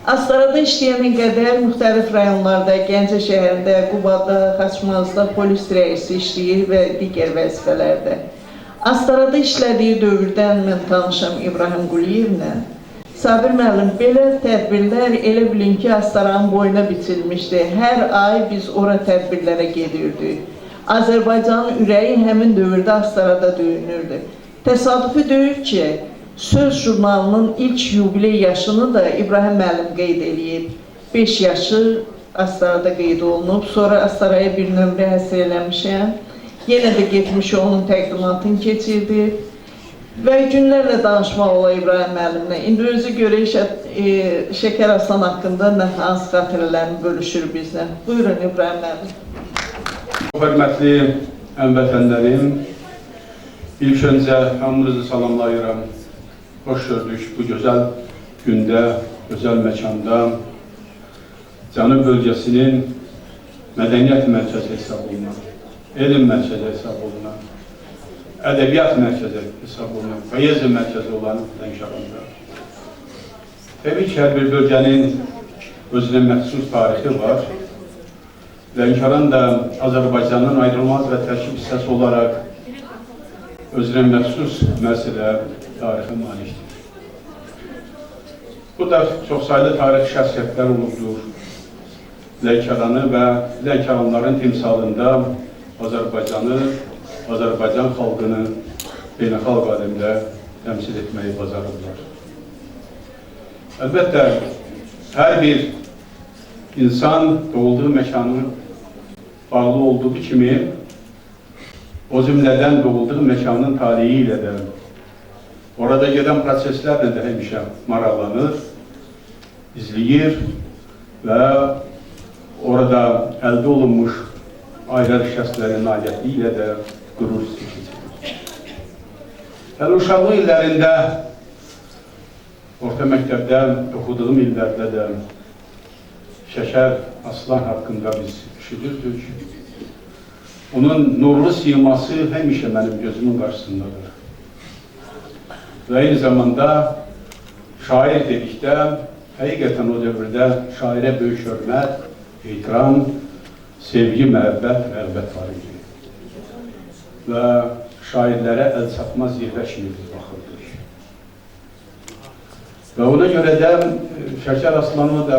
Astarada işləyənə qədər müxtəlif rayonlarda, Gəncə şəhərində, Qubada, Xaçmazda polis rəisi işləyir və digər vəzifələrdə. Astarada işlədiyi dövrdən mən tanışam İbrahim Quliyevlə. Sabir müəllim, belə tədbirlər elə bilin ki, Astaranın boyuna biçilmişdi. Hər ay biz ora tədbirlərə gedirdik. Azərbaycanın ürəyi həmin dövrdə Astarada döyünürdü. Təsadüfi deyil ki, Söz jurnalının ilk yubiley yaşını da İbrahim müəllim qeyd edib. 5 yaşı Astarada qeyd olunub. Sonra Astaraya bir nömrə həsr eləmişəm. Yenə də getmiş onun təqdimatını keçirdi. Və günlərlə danışmaq olar İbrahim müəllimlə. İndi özü görək Şəkər Aslan haqqında nə hansı xatirələrini bölüşür bizlə. Buyurun İbrahim müəllim.
Hörmətli həmvətənlərim, ilk öncə hamınızı salamlayıram. Xoş gördük bu gözəl gündə, gözəl məkanda Cənub bölgəsinin mədəniyyət mərkəzi hesab olunan, elm mərkəzi hesab olunan, ədəbiyyat mərkəzi hesab olunan, poeziya mərkəzi olan Lənkəranda. Təbii ki, hər bir bölgənin özünə məxsus tarixi var. Lənkəran da Azərbaycanın ayrılmaz və tərkib hissəsi olaraq özünə məxsus məsələ tarixi malikdir. Bu da çoxsaylı tarixi şəxsiyyətlər olubdur. Lənkəranı və Lənkəranların timsalında Azərbaycanı, Azərbaycan xalqını beynəlxalq aləmdə təmsil etməyi bacarırlar. Əlbəttə, hər bir insan doğulduğu məkanın bağlı olduğu kimi, o cümlədən doğulduğu məkanın tarihi ilə də, orada gedən proseslərlə də həmişə maraqlanır, izləyir və orada əldə olunmuş ayrı şəxslərin nailiyyəti ilə də qürur keçirir. Hələ uşaqlıq illərində, orta məktəbdə oxuduğum illərdə də Şəkər Aslan haqqında biz eşidirdik. Onun nurlu siması həmişə mənim gözümün qarşısındadır. Və eyni zamanda şair dedikdə, həqiqətən o dövrdə şairə böyük hörmət, ehtiram, sevgi, məhəbbət, rəğbət var idi. Və şairlərə əl çatmaz yerlər kimi biz baxırdıq. Və ona görə də Şəkər Aslanı da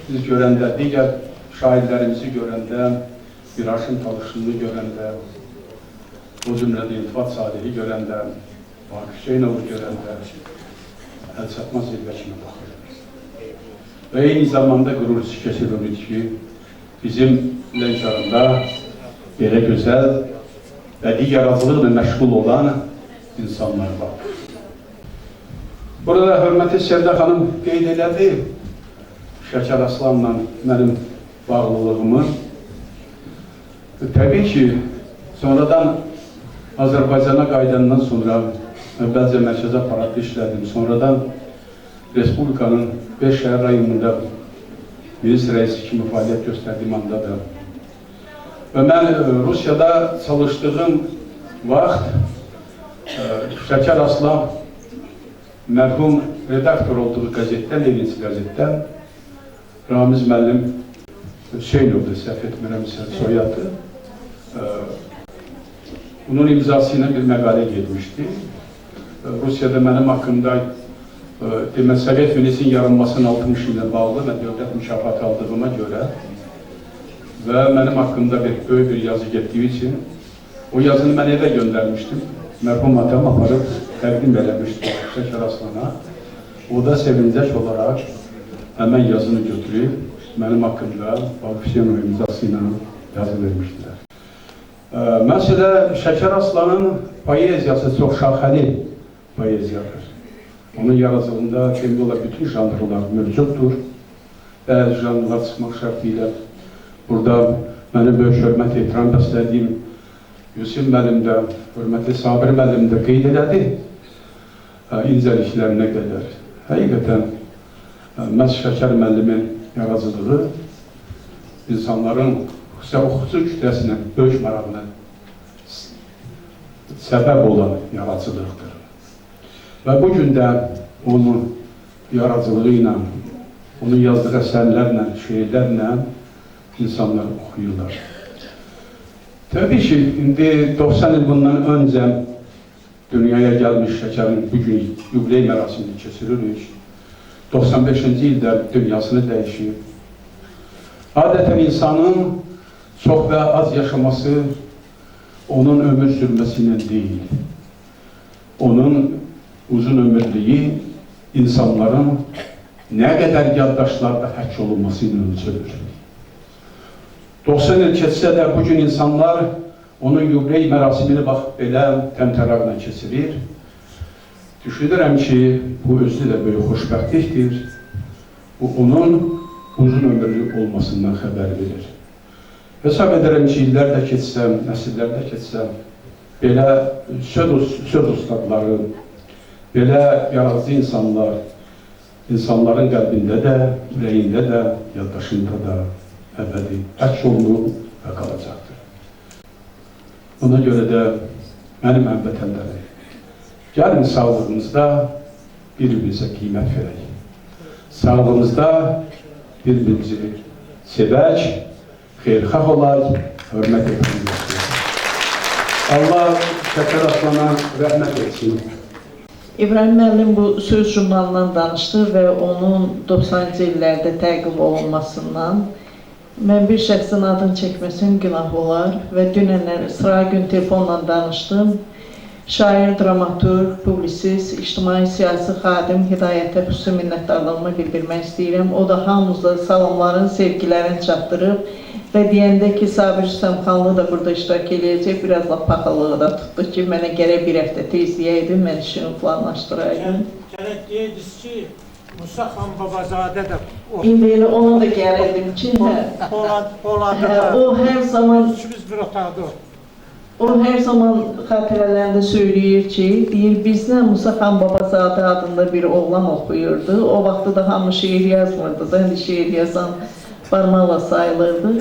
biz görəndə, digər şairlərimizi görəndə, Miraşın Talışını görəndə, o cümlədə İltifat Salihi görəndə, Vaqif Hüseynovu görəndə əlçatmaz yerlər kimi baxırıq. Və eyni zamanda qürur keçiririk ki, bizim Lənkəranda belə gözəl bədii yaradıcılıqla məşğul olan insanlar var. Burada hörmətli Sevdə xanım qeyd elədi Şəkər Aslanla mənim bağlılığımı. Təbii ki, sonradan Azərbaycana qayıdandan sonra əvvəlcə mərkəzi aparatda işlədim. Sonradan Respublikanın 5 şəhər rayonunda milis rəisi kimi fəaliyyət göstərdiyim anda da. Və mən Rusiyada çalışdığım vaxt Şəkər Aslan mərhum redaktor olduğu qəzetdən, Evinci qəzetdən Ramiz müəllim Hüseynov'da, səhv etmirəmsə soyadı. Onun imzası ilə bir məqalə getmişdi. Rusiyada mənim haqqımda Sovet Ünisin yaranmasının 60 ilə bağlı və dövlət mükafatı aldığıma görə və mənim haqqımda böyük bir yazı getdiyi üçün o yazını mən evə göndərmişdim. Mərhum atam aparıb təqdim eləmişdi Şəkər Aslana. O da sevincək olaraq həmən yazını götürüb mənim haqqımda Vaqif Hüseynov imzası ilə yazı vermişdilər. Məsələ Şəkər Aslanın poeziyası çox şaxəli poeziyadır. Onun yaradıcılığında demək olar bütün janrlar mövcuddur. Bəzi janrlar çıxmaq şərti ilə burada mənim böyük hörmət ehtiram bəslədiyim Yusuf müəllim də, hörmətli Sabir müəllim də qeyd elədi incəliklərinə qədər. Həqiqətən məhz Şəkər müəllimin yaradıcılığı insanların xüsusi kütləsinə böyük marağına səbəb olan yaradıcılıqdır. Və bu gün də onun yaradıcılığı ilə, onun yazdığı əsərlərlə, şeirlərlə insanlar oxuyurlar. Təbii ki, indi 90 il bundan öncə dünyaya gəlmiş Şəkərin bugün yubiley mərasimini keçiririk. 95-ci ildə dünyasını dəyişir. Adətən insanın çox və az yaşaması onun ömür sürməsilə deyil. Onun uzun ömürlüyü insanların nə qədər yaddaşlarda həkk olunması ilə ölçülür. 90 il keçsə də bugün insanlar onun yubiley mərasimini bax belə təmtəraqla keçirir. Düşünürəm ki, bu özü də böyük xoşbəxtlikdir. Bu, onun uzun ömürlü olmasından xəbər verir. Hesab edirəm ki, illər də keçsə, nəsillər də keçsə, belə söz ustadları, belə yaradıcı insanlar, insanların qəlbində də, ürəyində də, yaddaşında da əbədi həkk olunub və qalacaqdır. Ona görə də mənim həmvətənlərim, gəlin sağlığımızda bir-birimizə qiymət verək. Sağlığımızda bir-birimizi sevək, xeyrxah olaq, hörmət etmək. Allah Şəkər Aslana rəhmət etsin.
İbrahim müəllim bu söz jurnalından danışdı və onun 90-cı illərdə təqib olunmasından mən bir şəxsin adını çəkməsim günah olar və dünənlər sıra gün telefonla danışdım. Şair, dramaturg, publisist, ictimai siyasi xadim Hidayətə xüsusi minnətdarlığımı bildirmək istəyirəm. O da hamımıza salamların, sevgilərini çatdırıb və deyəndə ki, Sabir Hüsəmxanlı da burada iştirak edəcək, biraz da paxıllığı da tutdu ki, mənə gərək bir həftə tezləyəydim, mən işini planlaşdıraydım.
Gərək deyirdiniz ki, Musa xan Babazadə də
İndi elə ona da gəlirdim ki, o hər zaman
üçümüz bir otaqda.
O hər zaman xatirələrində söyləyir ki, deyir, bizdən Musa xan Babazadə adında bir oğlan oxuyurdu. O vaxtda da hamı şeir yazmırdı da, şeir yazan barmaqla sayılırdı.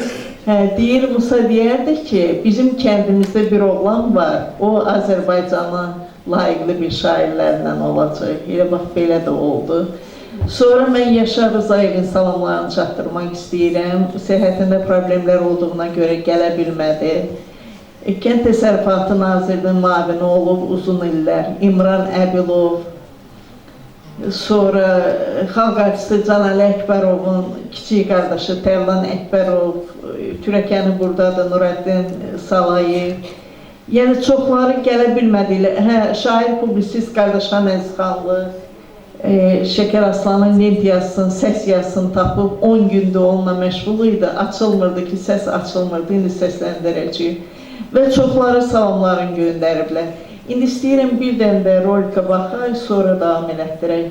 Deyir Musa deyərdi ki, bizim kəndimizdə bir oğlan var, o Azərbaycana layiqli bir şairlərdən olacaq. Elə bax, belə də oldu. Sonra mən Yaşar Rızayevin salamlarını çatdırmaq istəyirəm. Səhhətində problemlər olduğuna görə gələ bilmədi. Kənd Təsərrüfatı Nazirinin müavini olub uzun illər. İmran Əbilov, sonra xalq artisti Can Əli Əkbərovun kiçik qardaşı Tərlan Əkbərov, Kürəkəni buradadır, Nurəddin Salayev. Yəni, çoxları gələ bilmədilər. Şair publisist qardaşan Əzizxanlı, Şəkər Aslanın lent yazsın, səs yazsın tapıb 10 gündə onunla məşğul idi. Açılmırdı ki, səs açılmırdı, indi səsləndirəcəyik. Və çoxları salamlarını göndəriblər. İndi istəyirəm bir dənə də rolika baxaq, sonra davam elətdirək.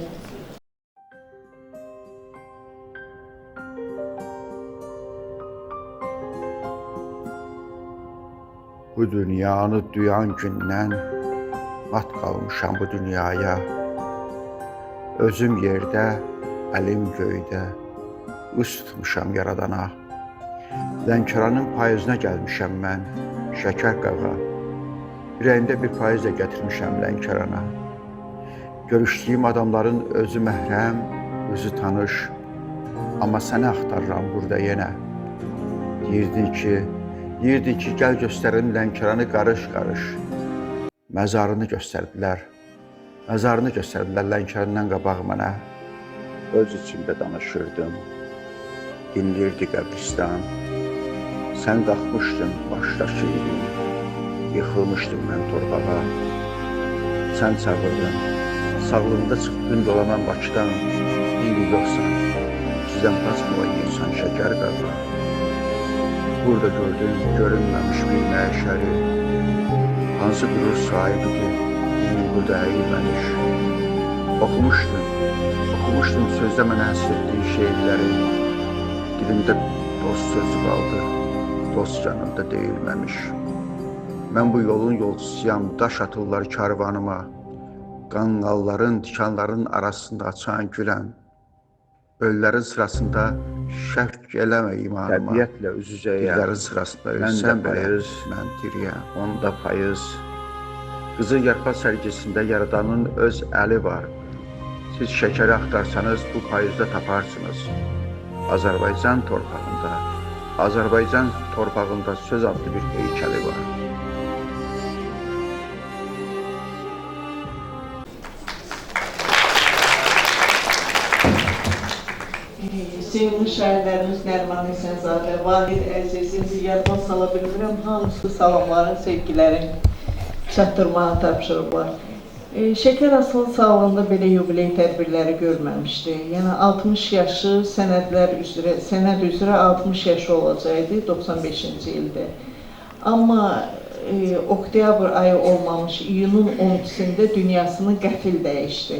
Bu dünyanı duyan gündən mat qalmışam bu dünyaya. Özüm yerdə, əlim göydə, üst tutmuşam yaradana. Lənkəranın payızına gəlmişəm mən, şəkər qağa. Ürəyimdə bir payız da gətirmişəm Lənkərana. Görüşdüyüm adamların özü məhrəm, özü tanış. Amma səni axtarıram burada yenə. Deyirdi ki, gəl göstərim Lənkəranı qarış-qarış. Məzarını göstərdilər. Məzarını göstərdilər Lənkərandan qabaq mənə. Öz içimdə danışırdım. Dinlirdi qəbristan. Sən qalxmışdın başdakı idim. Yıxılmışdım mən torbağa. Sən çağırdın. Sağlığında çıxdın dolanan Bakıdan. İndi yoxsan. Sizdən pas mı oynayırsan şəkər qağa? Burada gördüm, görünməmiş bir məşəri. Hansı qürur sahibidir, burada əyilməmiş. Oxumuşdum sözdə mənə həsr etdiyi şeirləri. Dilimdə dost sözü qaldı, dost yanında deyilməmiş. Mən bu yolun yolcusuyam, daş atırlar karvanıma. Qanqalların, tikanların arasında açan güləm. Ölülərin sırasında şəfq eləmə imanıma. Təbiyyətlə üz-üzəyəm. Dillərin sırasında ölsən belə, mən diriyəm, onda payız. Qızıl yarpaq sərgisində yaradanın öz əli var. Siz şəkəri axtarsanız bu payızda taparsınız. Azərbaycan torpağında söz adlı bir heykəli var.
Sevimli şairlərimiz Nəriman Həsənzadə, Vahid Əzizin, yaddan sala bilmirəm, hamısı salamların, sevgilərin çatdırmağı tapşırıblar. Şəkər Aslan sağlığında belə yubiley tədbirləri görməmişdi. Yəni 60 yaşı sənəd üzrə 60 yaşı olacaqdı 95-ci ildə. Amma oktyabr ayı olmamış, iyunun 12-sində dünyasını qəfil dəyişdi.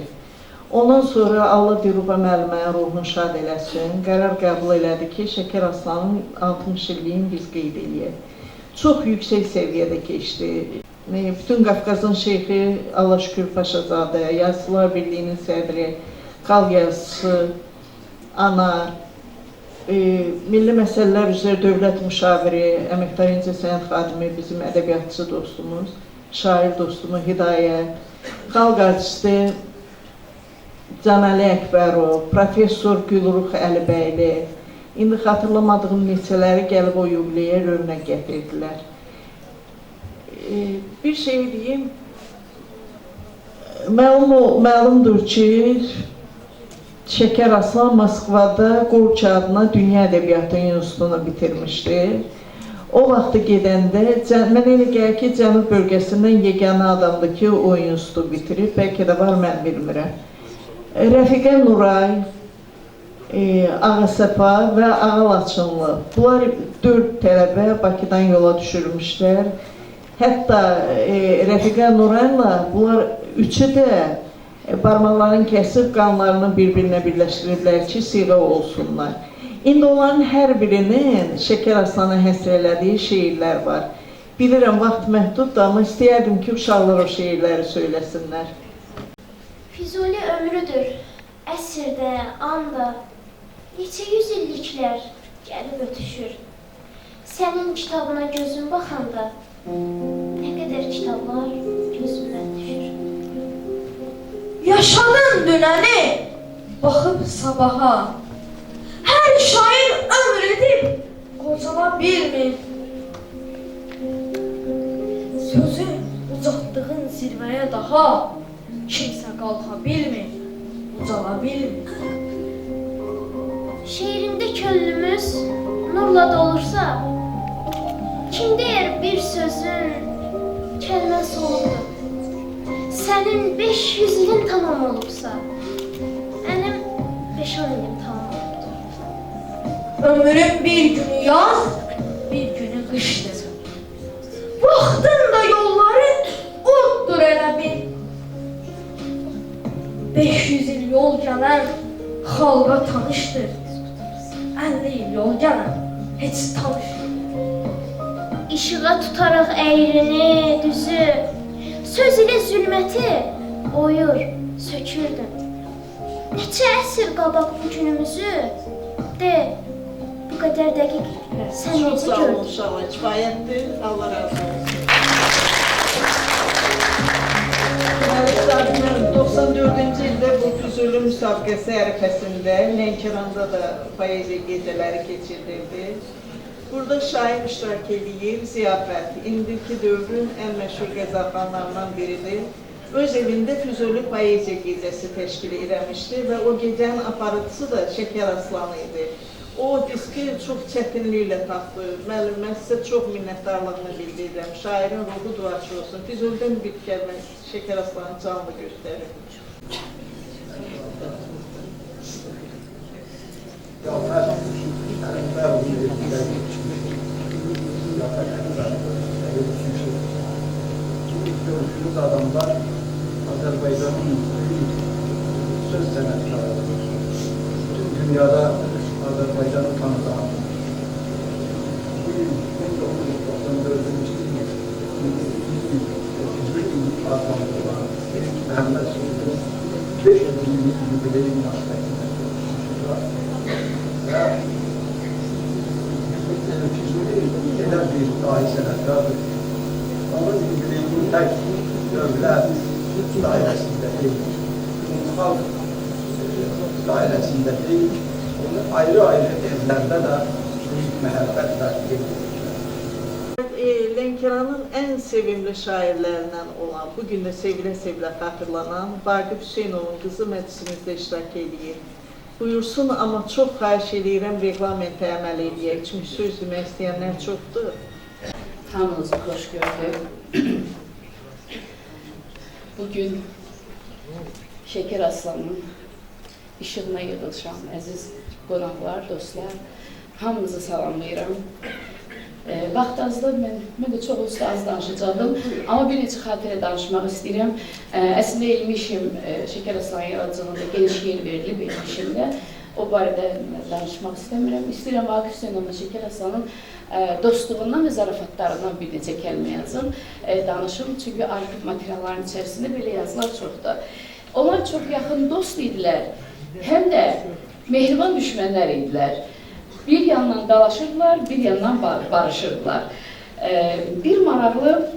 Ondan sonra Allah Dilruba müəllimə ruhunu şad eləsin, qərar qəbul elədi ki, Şəkər Aslanın 60 illiyini biz qeyd eləyək. Çox yüksək səviyyədə keçdi. Bütün Qafqazın şeyxi Allah şükür Paşazadə, Yazıçılar Birliyinin sədri, xalq yazıçısı, ana, milli məsələlər üzrə dövlət müşaviri, əməkdar incəsənət xadimi, bizim ədəbiyyatçı dostumuz, şair dostumuz Hidayət, xalq artisti Can Əli Əkbərov, professor Gülruh Əlibəyli, indi xatırlamadığım neçələri gəlib o yubileyə rövnə gətirdilər. Bir şey deyim, məlumdur ki, Şəkər Aslan Moskvada Qorça adına Dünya Ədəbiyyatı İnstitutunu bitirmişdi. O vaxtı gedəndə, mən elə gəlir ki, Cənub bölgəsindən yeganə adamdır ki, o institutu bitirib, bəlkə də var, mən bilmirəm. Rəfiqə Nuray, Ağasəpa və Ağalaçınlı. Bunlar 4 tələbə Bakıdan yola düşürmüşlər. Hətta Rəfiqə Nurayla bunlar üçü də barmaqlarını kəsib qanlarını bir-birinə birləşdiriblər ki, siğə olsunlar. İndi onların hər birinin Şəkər Aslana həsr elədiyi şeirlər var. Bilirəm, vaxt məhduddur, amma istəyərdim ki, uşaqlar o şeirləri söyləsinlər.
Füzuli ömrüdür, əsrdə, anda, neçə yüz illiklər gəlib ötüşür. Sənin kitabına gözüm baxanda nə qədər kitablar gözümdən düşür.
Yaşadın dünəni, baxıb sabaha. Hər şair ömür edib, qocala bilmir. Sözü uzatdığın zirvəyə daha kimsə qalxa bilmir, ucala bilmir.
Şeirində könlümüz nurla dolursa, kim deyir bir sözün kəlməsi olubdur. Sənin 500 ilin tamam olubsa, mənim 5-10 ilim tamam olubdur.
Ömrün bir günü yaz, bir günü qışdır. Vaxtın da yolları uddur elə bil. 500 il yol gələn xalqa tanışdır. 50 il yol gələn heç tanışdır.
İşığa tutaraq əyrini, düzü, söz ilə zülməti oyur, sökürdün. Neçə əsr qabaq bu günümüzü, de, bu qədər dəqiq sən
Çox
necə
sağ olun
gördün?
uşaqlar, kifayətdir. Allah razı olsun. Mən 94-cü ildə bu Füzuli müsabiqəsi ərəfəsində Lənkəranda da poeziya gecələri keçirildi. Burada şair iştirak edir, ziyafət, indiki dövrün ən məşhur qəzəxanlarından biridir. Öz evində Füzuli poeziya gecəsi təşkil edilmişdi və o gecənin aparıcısı da Şəkər Aslan idi. O diski çox çətinliklə tapdı. Mən sizə çox minnətdarlığını bildirirəm. Şairin ruhu duaçı olsun. Füzulidən bir kəlmə Şəkər Aslan'ı canlı göstərir.
Gördüğünüz adamlar Azerbaycan'ın söz sənətkarları. Bütün dünyada Azerbaycan'ı tanıdan. Bugün 1994'ün adlandırılan Mehmet Sultan 5 yıllık jubileyi münasebetinde ve Füzuli genel bir dahi sənətkardır. Onun jubileyinin tek dövlət dairesinde değil, halk dairesinde değil, onu ayrı-ayrı evlerde de büyük məhəbbətlə edirlər.
Lənkəranın ən sevimli şairlərindən olan, bugün də sevilə-sevilə xatırlanan Vaqif Hüseynovun qızı məclisimizdə iştirak edir. Buyursun, amma çox xahiş edirəm, reglamentə əməl edək. Çünki söz demək istəyənlər çoxdur.
Hamınızı xoş gördük. Bugün Şəkər Aslan'ın işığına yığılışan əziz qonaqlar, dostlar, hamınızı salamlayıram. Vaxt azdır, mən də çox usta az danışacaqdım, amma bir neçə xatirə danışmaq istəyirəm. Əslində elmi işim Şəkər Aslan'ın yaradıcılığında geniş yer verilib elmi işimdə. O barədə danışmaq istəmirəm. İstəyirəm Vaqif Hüseynovla Şəkər Aslan'ın dostluğundan və zarafatlarından bir neçə kəlmə yazım, danışım. Çünki arxiv materialların içərisində belə yazılar çoxdur. Onlar çox yaxın dost idilər, həm də mehriban düşmənlər idilər. Bir yandan dalaşırdılar, bir yandan barışırdılar. Bir maraqlı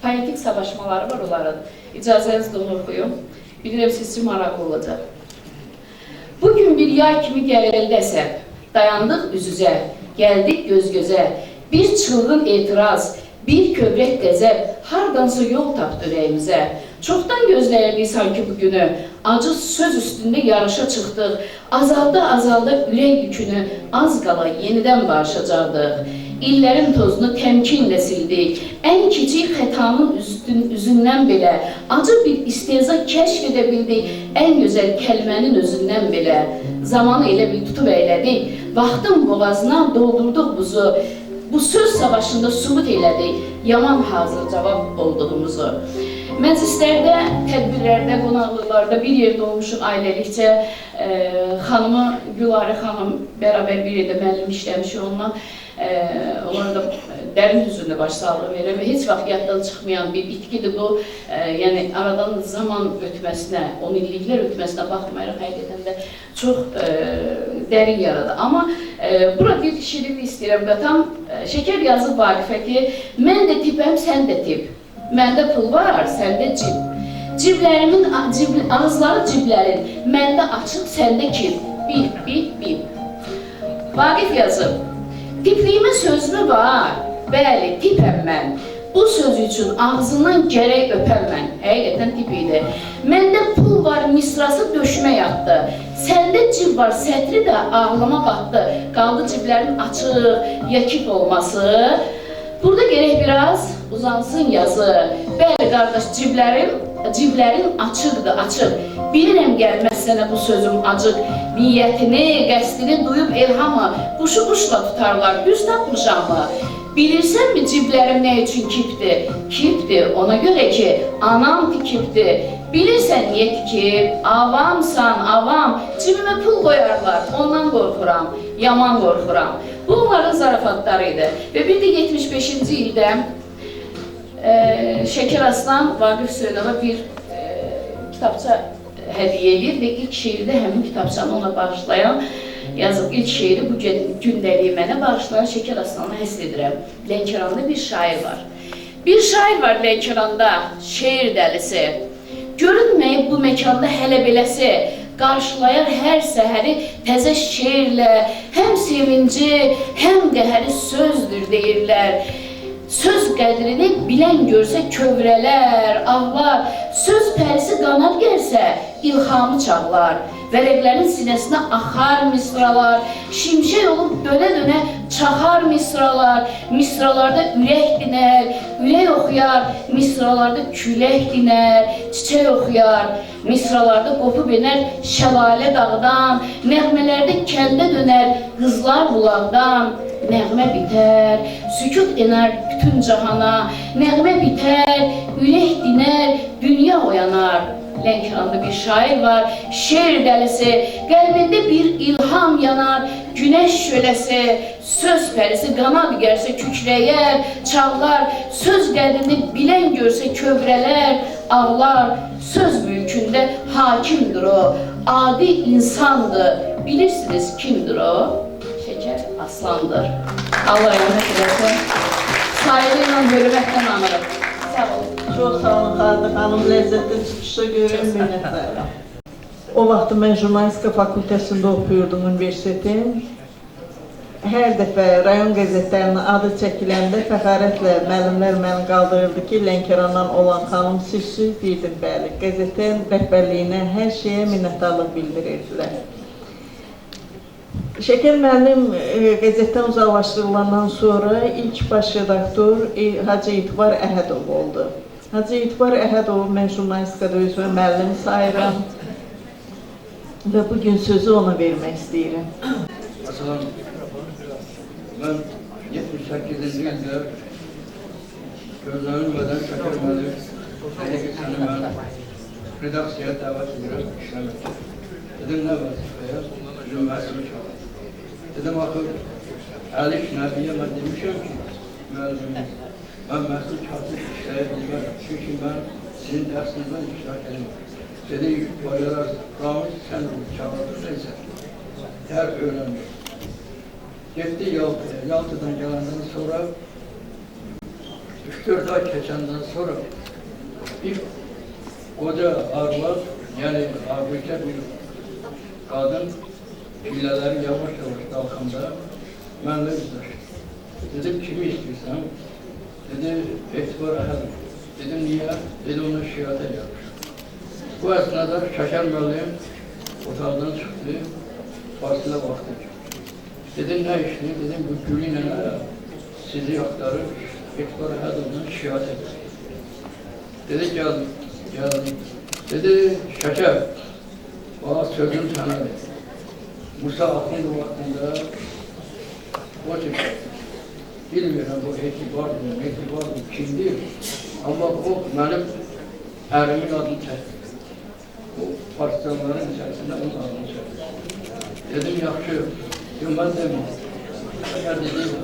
poetik savaşmaları var onların. İcazənizlə onu oxuyum. Bilirəm siz üçün maraqlı olacaq. Bugün bir yay kimi gəlildəsə, dayandıq üz-üzə, gəldik göz-gözə, bir çılğın etiraz, bir kövrək qəzəb, hardansa yol tapdı ürəyimizə. Çoxdan gözləyirdik sanki bu günü, acı söz üstündə yarışa çıxdıq, azalda ürək yükünü az qala yenidən barışacaqdıq. İllərin tozunu təmkinlə sildik, ən kiçik xətanın üzündən belə, acı bir istehza kəşf edə bildik, ən gözəl kəlmənin özündən belə. Zamanı elə bir tutub əylədik, vaxtın boğazına doldurduq buzu, bu söz savaşında sübut elədik, yaman hazır cavab olduğumuzu. Məclislərdə, tədbirlərdə, qonaqlıqlarda bir yerdə olmuşuq ailəlikcə. Xanımı, Gülarə xanım bərabər bir yerdə müəllim işləmişik onunla. Onlara da dərin hüzünlə başsağlığı verir və heç vaxt yaddan çıxmayan bir itkidir bu. Yəni, aradan zaman ötməsinə, 10 illiklər ötməsinə baxmayaraq həqiqətən də çox dərin yaradı. Amma bura bir şirin istəyirəm qatam. Şəkər yazıb Vaqifə ki, mən də tipəm, sən də tip. Məndə pul var, səndə cib. Ciblərimin, ağızları ciblərin, məndə açıq, səndə kim? Bip, bip, bip. Vaqif yazıb, tipliyimin sözü var, bəli, tipəm mən. Bu söz üçün ağzından gərək öpəm mən. Həqiqətən tip idi. Məndə pul var, misrası döşmə yatdı. Səndə cib var, sətri də ağlama batdı. Qaldı ciblərin açıq, yakif olması. Burada gərək biraz uzansın yazı. Bəli, qardaş, ciblərin açıqdır, açıq. Bilirəm gəlməz sənə bu sözüm acıq. Niyyətini, qəsdini duyub elhamı, quşu quşla tutarlar, düz tapmışam mı? Bilirsənmi ciblərim nə üçün kipdir? Kipdir, ona görə ki, anam tikibdir. Bilirsən niyə tikib? Avamsan, avam. Cibimə pul qoyarlar, ondan qorxuram, yaman qorxuram. Bu onların zarafatları idi. Və bir də 75-ci ildə Şəkər Aslan Vaqif Hüseynova bir kitabça hədiyyə edir və ilk şeirdə həmin kitabçanı ona bağışlayan yazıb. İlk şeiri bu gündəliyi mənə bağışlayan Şəkər Aslanı həsr edirəm. Lənkəranda bir şair var. Bir şair var Lənkəranda, şeir dəlisi. Görünməyib bu məkanda hələ beləsi, qarşılayar hər səhəri təzə şeirlə, həm sevinci, həm qəhəri sözdür deyirlər. Söz qədrini bilən görsə kövrələr, ağlar, söz pərisi qanad gərsə ilhamı çağlar. Vərəqlərin sinəsinə axar misralar, şimşək olub dönə-dönə çaxar misralar. Misralarda ürək dinər, ürək oxuyar, misralarda külək dinər, çiçək oxuyar. Misralarda qopub enər şəlalə dağdan, nəğmələrdə kəndə dönər qızlar bulaqdan. Nəğmə bitər, sükut enər bütün cahana, nəğmə bitər, ürək dinər, dünya oyanar. Lənkəranda bir şair var, şeir dəlisi, qəlbində bir ilham yanar, günəş şöləsi, söz pərisi qanad gərsə kükrəyər, çağlar, söz qədrini bilən görsə kövrələr, ağlar, söz mülkündə hakimdir o, adi insandır, bilirsiniz kimdir o? Şəkər Aslandır. Allah rəhmət eləsin. Saygıyla, hörmətlə anırıq. Sağ olun.
Çox sağ olun Xalidə xanım, ləzzətli çıxışda görürüm minnətlərlə. O vaxt mən jurnalistika fakültəsində oxuyurdum universitetin. Hər dəfə rayon qəzetlərinin adı çəkiləndə fəxarətlə müəllimlər məni qaldırırdı ki, Lənkərandan olan xanım sizsiz deyirdim, bəli. Qəzetin rəhbərliyinə hər şeyə minnətdarlıq bildirirdilər. Şəkər müəllim qəzetdən uzaqlaşdırılandan sonra ilk baş redaktor Hacı İtibar Əhədov oldu. Hacı İtibar Əhədov mən jurnalistikada özümə müəllim sayıram və bugün sözü ona vermək istəyirəm.
Məsələn, mən 78-ci ildə gözlənilmədən Şəkər müəllim həqiqətən mən redaksiyaya dəvət edirəm, işləmək. Dedim, nə vəzifəyə? Bizim məhsulü çalır. Dedim, axı, Əliş Nəbiyə mən demişəm ki, müəllimimiz, mən məhsul çatıb işləyə bilmərəm, çünki mən sizin dərsinizdən iştirak edeməm. Dedi, bayılar, Ramiz, sən çağırdırırsan, hər öyrəndir. Getdi Yaltıya, Yaltıdan gələndən sonra, 3-4 ay keçəndən sonra, bir qoca arvad, yəni abirkə bir qadın, pillələri yavaş-yavaş qalxanda mənlə üzləşdi. Dedim, kimi istəyirsən? Dedi, Etibar Əhədov. Dedim, niyə? Dedi, ona şikayətə gəlmiş. Bu əsnada Şəkər müəllim otaqdan çıxdı, fasilə vaxtı ki. Dedim, nə işini? Dedim, bu Gülü nənə sizi axtarır, Etibar Əhədovdan şikayət edir. Dedi, gəldim. Dedi, Şəkər, bana sözüm sənədir. Musa Akındı vaxtında o çəkir. Bilmirəm, bu etibardır, kimdir? Amma o, mənim ərimin adını çəkir. O, partisanların içərisində onun adını çəkir. Dedim, yaxşı, mən deməyim. Əgər dedim,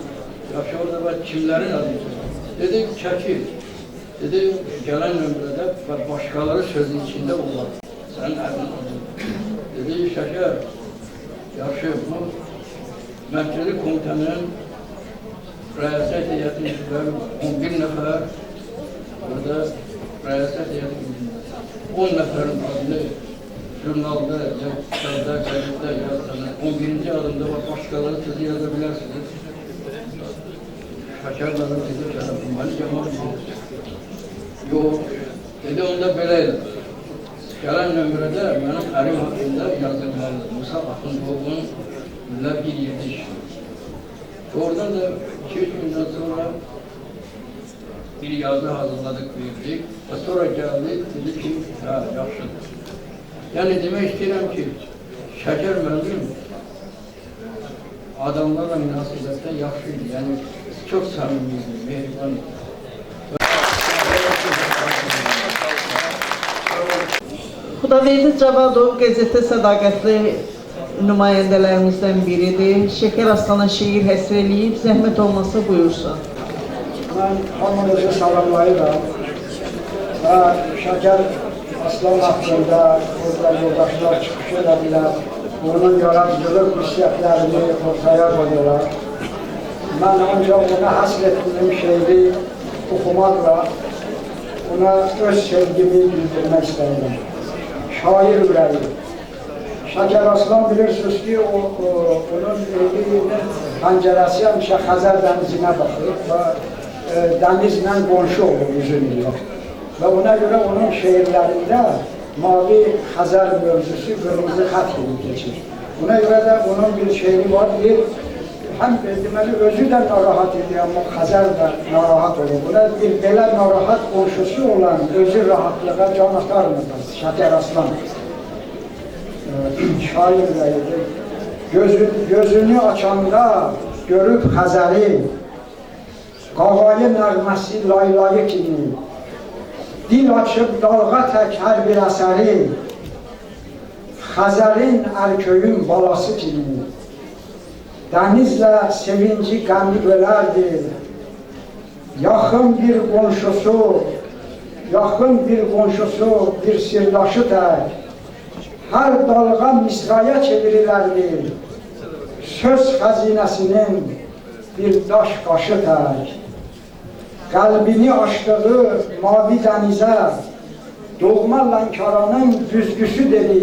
yaxşı, orada var, kimlərin adını çəkir? Dedim, çəkir. Dedim, gələn nömrədə başqaları sözün içində olar. Sənin ərinin adını. Dedi, Şəkər, yaxşı, bu Mərkəzi Komitənin rəyasət heyəti üzvləri 11 nəfər, burada rəyasət heyəti 10 nəfərin adını jurnalda, kitabda, qəzetdə yazsanız, 11-ci adımda var, başqaları sizi yaza bilərsiniz. Şəkərlərin sizi tərəfiməni cəmal edilir. Yox, dedi onda belə elə. Gələn nömrədə mənim ərim haqqında yazılmalıdır. Musa Axundovun Günlər bir yerdə işləyir. Oradan da 2-3 gündən sonra bir yazı hazırladık, verdik. Və sonra gəldi, dedi ki, hə, yaxşıdır. Yəni demək istəyirəm ki, Şəkər müəllim adamlarla münasibətdə yaxşı idi. Yəni çox səmimi idi, mehriban idi.
Xudaverdi Cavadov qəzetə sədaqətli nümayəndələrimizdən biridir. Şəkər Aslana şeir həsr eləyib, zəhmət olmasa buyursun.
Mən hamınızı salamlayıram və Şəkər Aslan haqqında burada yoldaşlar çıxış edə bilər, onun yaradıcılıq hissiyatlarını ortaya qoyurlar. Mən ancaq ona həsr etdiyim şeiri oxumaqla ona öz sevgimi bildirmək istəyirəm. Şair ürəyi. Şəkər Aslan bilirsiniz ki, onun evinin pəncərəsi həmişə Xəzər dənizinə baxır və dənizlə qonşu olur uzun illər. Və ona görə onun şeirlərində mavi Xəzər mövzusu qırmızı xət kimi keçir. Buna görə də onun bir şeiri var, həm deməli özü də narahat edir, amma Xəzər də narahat olur. Buna bir belə narahat qonşusu olan özü rahatlığa can atarmıdır Şəkər Aslan. Şair ürəyidir. Gözünü açanda görüb Xəzəri, qavayı nəğməsi laylayı kimi, dil açıb dalğa tək hər bir əsəri, Xəzərin ərköyün balası kimi, dənizlə sevinci qəmli bölərdi, yaxın bir qonşusu, bir sirdaşı tək, hər dalğa misraya çevirilərdi, söz xəzinəsinin bir daş qaşı tək, qəlbini açdığı mavi dənizə, doğma Lənkəranın düzgüsü dedi,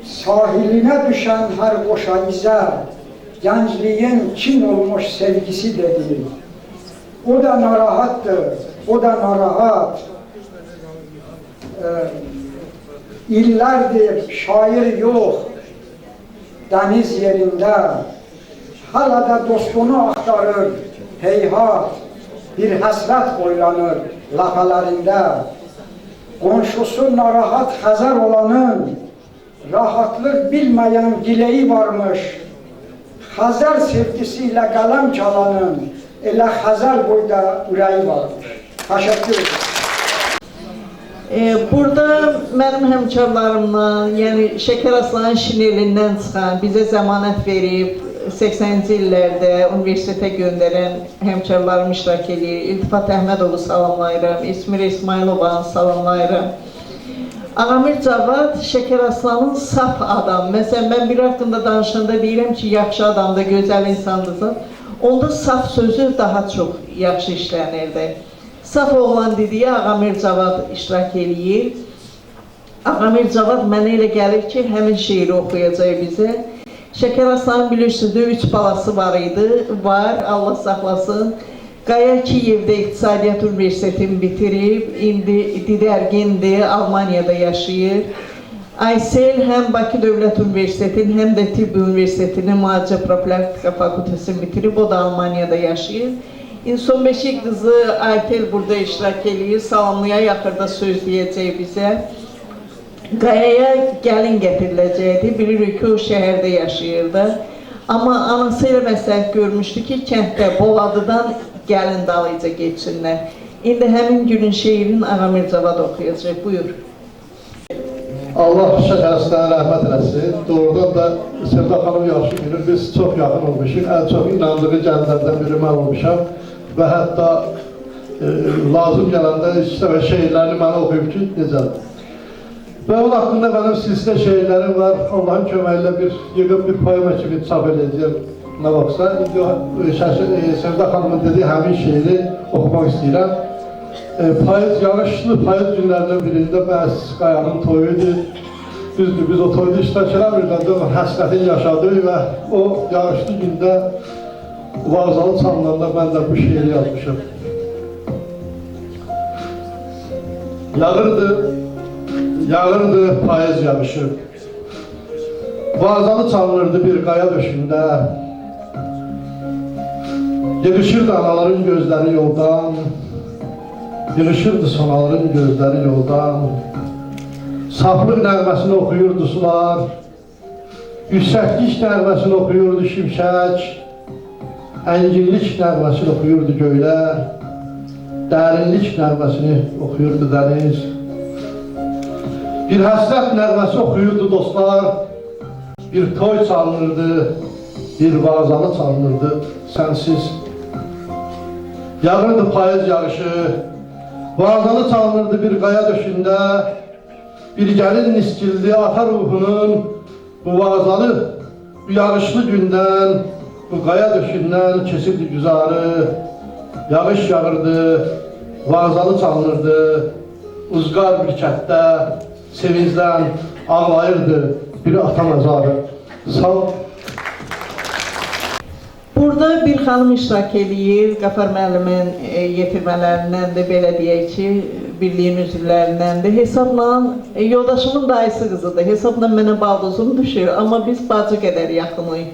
sahilinə düşən hər qoşa izə, gəncliyin kim olmuş sevgisi dedi. O da narahatdır, o da narahat. İllərdir şair yox, dəniz yerində, hala da dostunu axtarır, heyhat, bir həsrət boylanır ləpələrində. Qonşusu narahat Xəzər olanın, rahatlıq bilməyən gileyi varmış. Xəzər sevgisi ilə qələm çalanın, elə Xəzər boyda ürəyi varmış. Təşəkkür ederim.
Burada mənim həmkarlarımla, yəni Şəkər Aslanın şinelindən çıxan, bizə zəmanət verib, 80-ci illərdə universitetə göndərən həmkarlarım iştirak edir. İltifat Əhmədovu salamlayıram, İsmir İsmailovanı salamlayıram. Ağamir Cavad Şəkər Aslanın saf adam. Məsələn, mən biri haqqında danışanda deyirəm ki, yaxşı adamdır, gözəl insandırsa, onda saf sözü daha çox yaxşı işlənirdi. Saf oğlan dediyi Ağamir Cavad iştirak eləyir. Ağamir Cavad mənə elə gəlir ki, həmin şeiri oxuyacaq bizə. Şəkər Aslanın bilirsiniz, 3 balası var idi, var, Allah saxlasın. Qaya Kiyevdə İqtisadiyyat Universitetini bitirib, indi didərgindir, Almaniyada yaşayır. Aysel həm Bakı Dövlət Universitetini, həm də Tibb Universitetinin Müalicə Profilaktika Fakültəsini bitirib, o da Almaniyada yaşayır. Son beşik qızı Aytel burada iştirak edir, salamlıya yaxırda söz deyəcək bizə. Qayaya gəlin gətiriləcəkdir, bilirik ki, o şəhərdə yaşayırdı. Amma anası ilə məsləhət görmüşdü ki, kənddə Boladıdan gəlin dalıca geçsinlər. İndi həmin günün şeirin Ağamir Cavad oxuyacaq, buyur.
Allah Şəkər Aslan'a rəhmət eləsin. Doğrudan da Sevda xanım yaxşı bilir, biz çox yaxın olmuşuq. Ən çox inandığı gənclərdən biri mən olmuşam. Və hətta lazım gələndə iki dəfə şeirlərini mənə oxuyub ki, necədir. Və onun haqqında mənim silsilə şeirlərim var. Allahın köməyi ilə yığıb bir poema kimi çap edəcəyəm. nə vaxtsa. Sevda xanımın dediyi həmin şeiri oxumaq istəyirəm. Yağışlı payız günlərdən birində məhz Qayanın toyudur. Düzdür, biz o toyda iştirak eləmirdən də həsrətin yaşadığı və o yağışlı gündə vağzalı çalınanda mən də bu şeiri yazmışım. Yağırdı payız yağışı. Vağzalı çalınırdı bir qaya döşündə. Yığışırdı anaların gözləri yoldan. Yığışırdı sonaların gözləri yoldan. Saflıq nəğməsini oxuyurdu sular. Yüksəklik nəğməsini oxuyurdu şimşək. Ənginlik nəğməsini oxuyurdu göylər. Dərinlik nəğməsini oxuyurdu dəniz. Bir həsrət nəğməsi oxuyurdu dostlar. Bir toy çalınırdı, bir vağzalı çalınırdı sənsiz. Yağırdı payız yağışı, vağzalı çalınırdı bir qaya döşündə. Bir gəlin niskildi ata ruhunun bu vağzalı, bu yağışlı gündən, bu qaya döşündən kesildi güzarı. Yağış yağırdı, vağzalı çalınırdı, uzqar bir kətdə, sevincdən ağlayırdı bir ata məzarı. Sağ ol.
Burada bir xanım iştirak edir, Qafar müəllimin yetirmələrindən də belə deyək ki, birliyin üzvlərindən də hesabla, yoldaşımın dayısı qızıdır, hesabla mənə baldızım düşür, amma biz bacı qədər yaxınıyıq.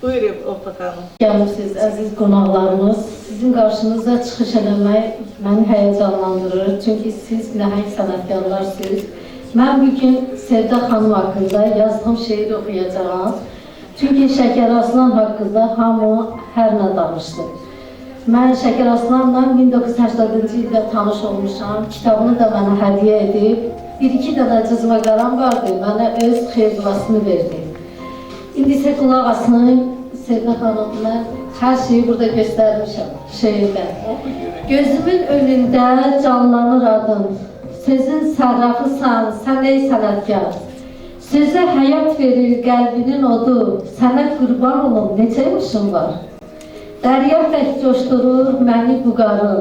Buyurun, Orta xanım.
Gəlmişsiniz, əziz qonaqlarımız. Sizin qarşınıza çıxış eləmək məni həyəcanlandırır, çünki siz nəhəng sənətkarlarsınız. Mən bugün Sevda xanım haqqında yazdığım şeiri oxuyacağım. Çünki Şəkər Aslan haqqında hamı hər nə danışdı. Mən Şəkər Aslanla 1980-cı ildə tanış olmuşam. Kitabını da mənə hədiyyə edib. Bir-iki dənə cızma qaram vardı, mənə öz xeyirduasını verdi. İndi isə qulaq asın, Sevda xanım, mən hər şeyi burada göstərmişəm şeirdə. Gözümün önündə canlanır adın. Sözün sərrafısan, sən ey sənətkar. Sözə həyat verir qəlbinin odu, sənə qurban olum, neçə yaşım var. Dərya tək coşdurur məni bu qarın,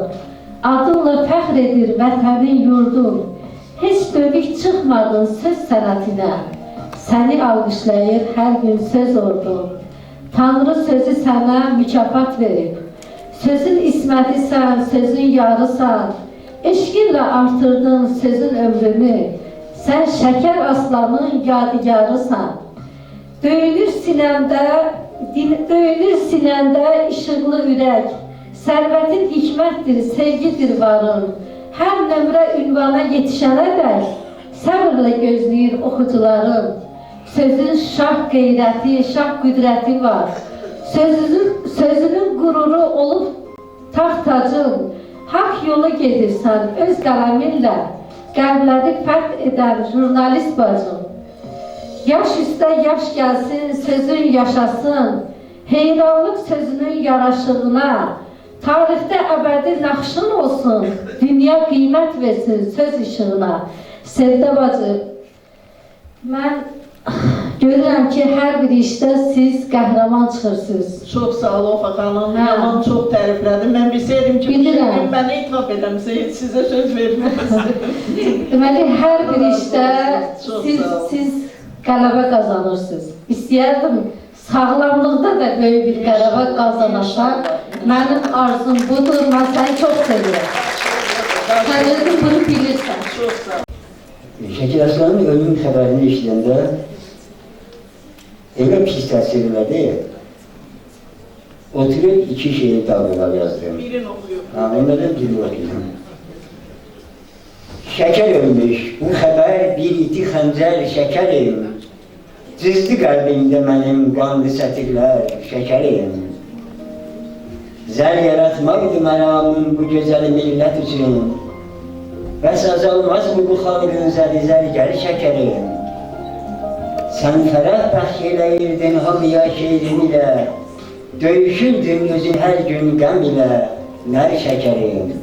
adınla fəxr edir vətənin yurdum. Heç dönük çıxmadın söz sənətinə, səni alqışlayır hər gün söz ordum. Tanrı sözü sənə mükafat verib, sözün ismətisən, sözün yarısan, eşqinlə artırdın sözün ömrünü, sən Şəkər Aslanın yadigarısan. Döyünür sinəndə işıqlı ürək, sərvətin hikmətdir, sevgidir varın. Hər nömrə ünvana yetişənə dək, səbirlə gözləyir oxucuların. Sözün şah qeyrəti, şah qüdrəti var. Sözünün qüruru olub taxt tacın, haqq yolu gedirsən öz qələminlə, qəlbləri fərq edən jurnalist bacım. Yaş üstə yaş gəlsin, sözün yaşasın, heyranlıq sözünün yaraşığına, tarixdə əbədi naxşın olsun, dünya qiymət versin söz işığına. Sevda bacı, mən görürəm ki, hər bir işdə siz qəhrəman çıxırsınız.
Çox sağ ol, Ofa xanım, yalan çox təriflədim. Mən bilsəydim ki, bugün mənə itiraf eləmsəydim, sizə söz verməzdim.
Deməli, hər bir işdə siz qələbə qazanırsınız. İstəyərdim, sağlamlıqda da böyük bir qələbə qazanasan. Mənim arzum budur, mən səni çox sevirəm. Sən özün bunu bilirsən.
Çox sağ ol.
Şəkər Aslanın ölüm xəbərini eşidəndə elə pis təsir elədi. Oturub iki şeir dağlar yazdım.
Birini oxuyub.
Onlardan birini oxuyum. Şəkər ölmüş, bu xəbər bir iti xəncər şəkərim. Cızdı qəlbimdə mənim qanlı sətirlər şəkərim. Zər yaratmaqdı məramın bu gözəl millət üçün. Bəs azalmaz bu xalqın zəri-zərgər şəkərim. Sən fərəh bəxş eləyirdin hamıya şeirin ilə, döyüşürdün özün hər gün qəm ilə, nər şəkərim.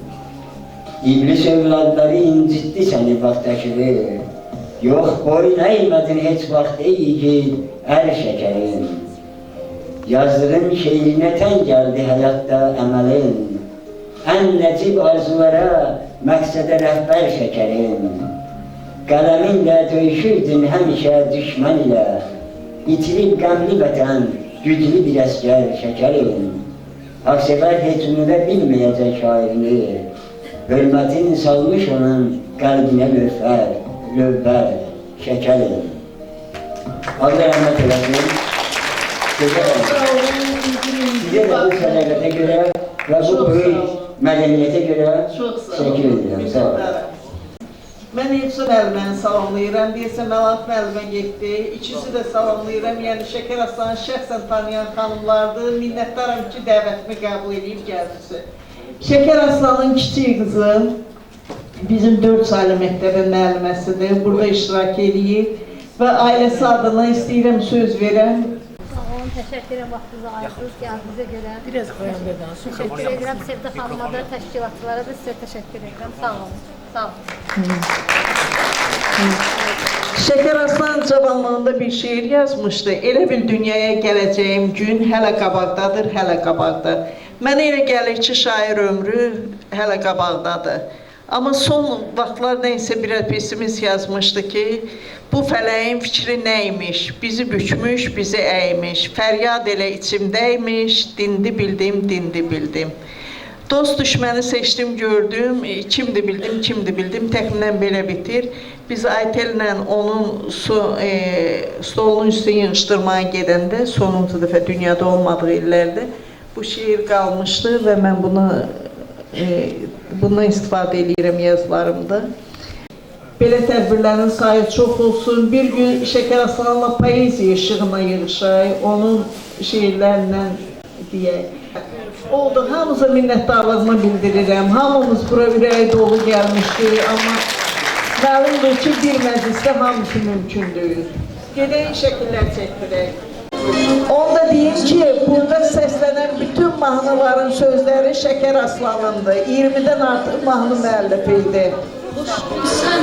İblis övladları incitdi səni vaxtdaşığı, yox boyun əymədin heç vaxt ey igid, ər şəkərim. Yazdığım şehrine ten geldi hayatta emelin. En necip arzulara, məqsədə rəhbər şəkərim. Qələminlə döyüşürdün həmişə düşmən ilə. İtilib qəmli vətən, güclü bir əskər şəkərim. Aksəvər hecmülə bilməyəcək şairini. Hörmətin salmış onun qəlbinə lövbər şəkərim. Allah rəhmət eləsin. Sizə də bu sədaqətə görə və bu böyük mədəniyyətə görə təşəkkür edirəm. Sağ olun.
Mən Elçin müəlliməni salamlayıram, deyəsə Məlat müəllimə getdi. İkisi də salamlayıram, yəni Şəkər Aslanı şəxsən tanıyan xanımlardır. Minnətdaram ki, dəvətimi qəbul edib gəldiniz. Şəkər Aslanın kiçik qızı bizim 4 saylı məktəbin müəlliməsidir, burada iştirak edir və ailəsi adına istəyirəm söz verəm.
Təşəkkür edirəm vaxtınızı ayırdınız, gəldiyinizə görə. Biraz qoyam təşəkkür edirəm Sevdə xanıma da, təşkilatçılara da sizə təşəkkür edirəm. Sağ olun. Sağ olun.
Şəkər Aslan cavanlığında bir şeir yazmışdı. Elə bil dünyaya gələcəyim gün hələ qabaqdadır, hələ qabaqda. Mənə elə gəlir ki, şair ömrü hələ qabaqdadır. Amma son vaxtlar nəysə bir pessimist yazmışdı ki, bu fələyin fikri nəymiş, bizi bükmüş, bizi əymiş, fəryad elə içimdəymiş, dindi bildim. Dost düşməni seçdim, gördüm, kimdi bildim, təxminən belə bitir. Biz Aytellə onun stolun üstünü yığışdırmaya gedəndə, sonuncu dəfə dünyada olmadığı illərdə bu şiir qalmışdı və mən bundan istifadə edirəm yazılarımda. Belə tədbirlərin sayı çox olsun. Bir gün Şəkər Aslanla poeziya işığına yığışay, onun şiirlərlə deyək. Oldu, hamıza minnətdarlığımı bildirirəm. Hamımız bura ürəyi dolu gəlmişdir, amma məlumdur ki, bir məclisdə hamısı mümkündür. Gedək şəkillər çəkdirək. Onu da deyim ki, burada səslənən bütün mahnıların sözləri Şəkər Aslanındır. 20-dən artıq mahnı müəllifi idi.
Sen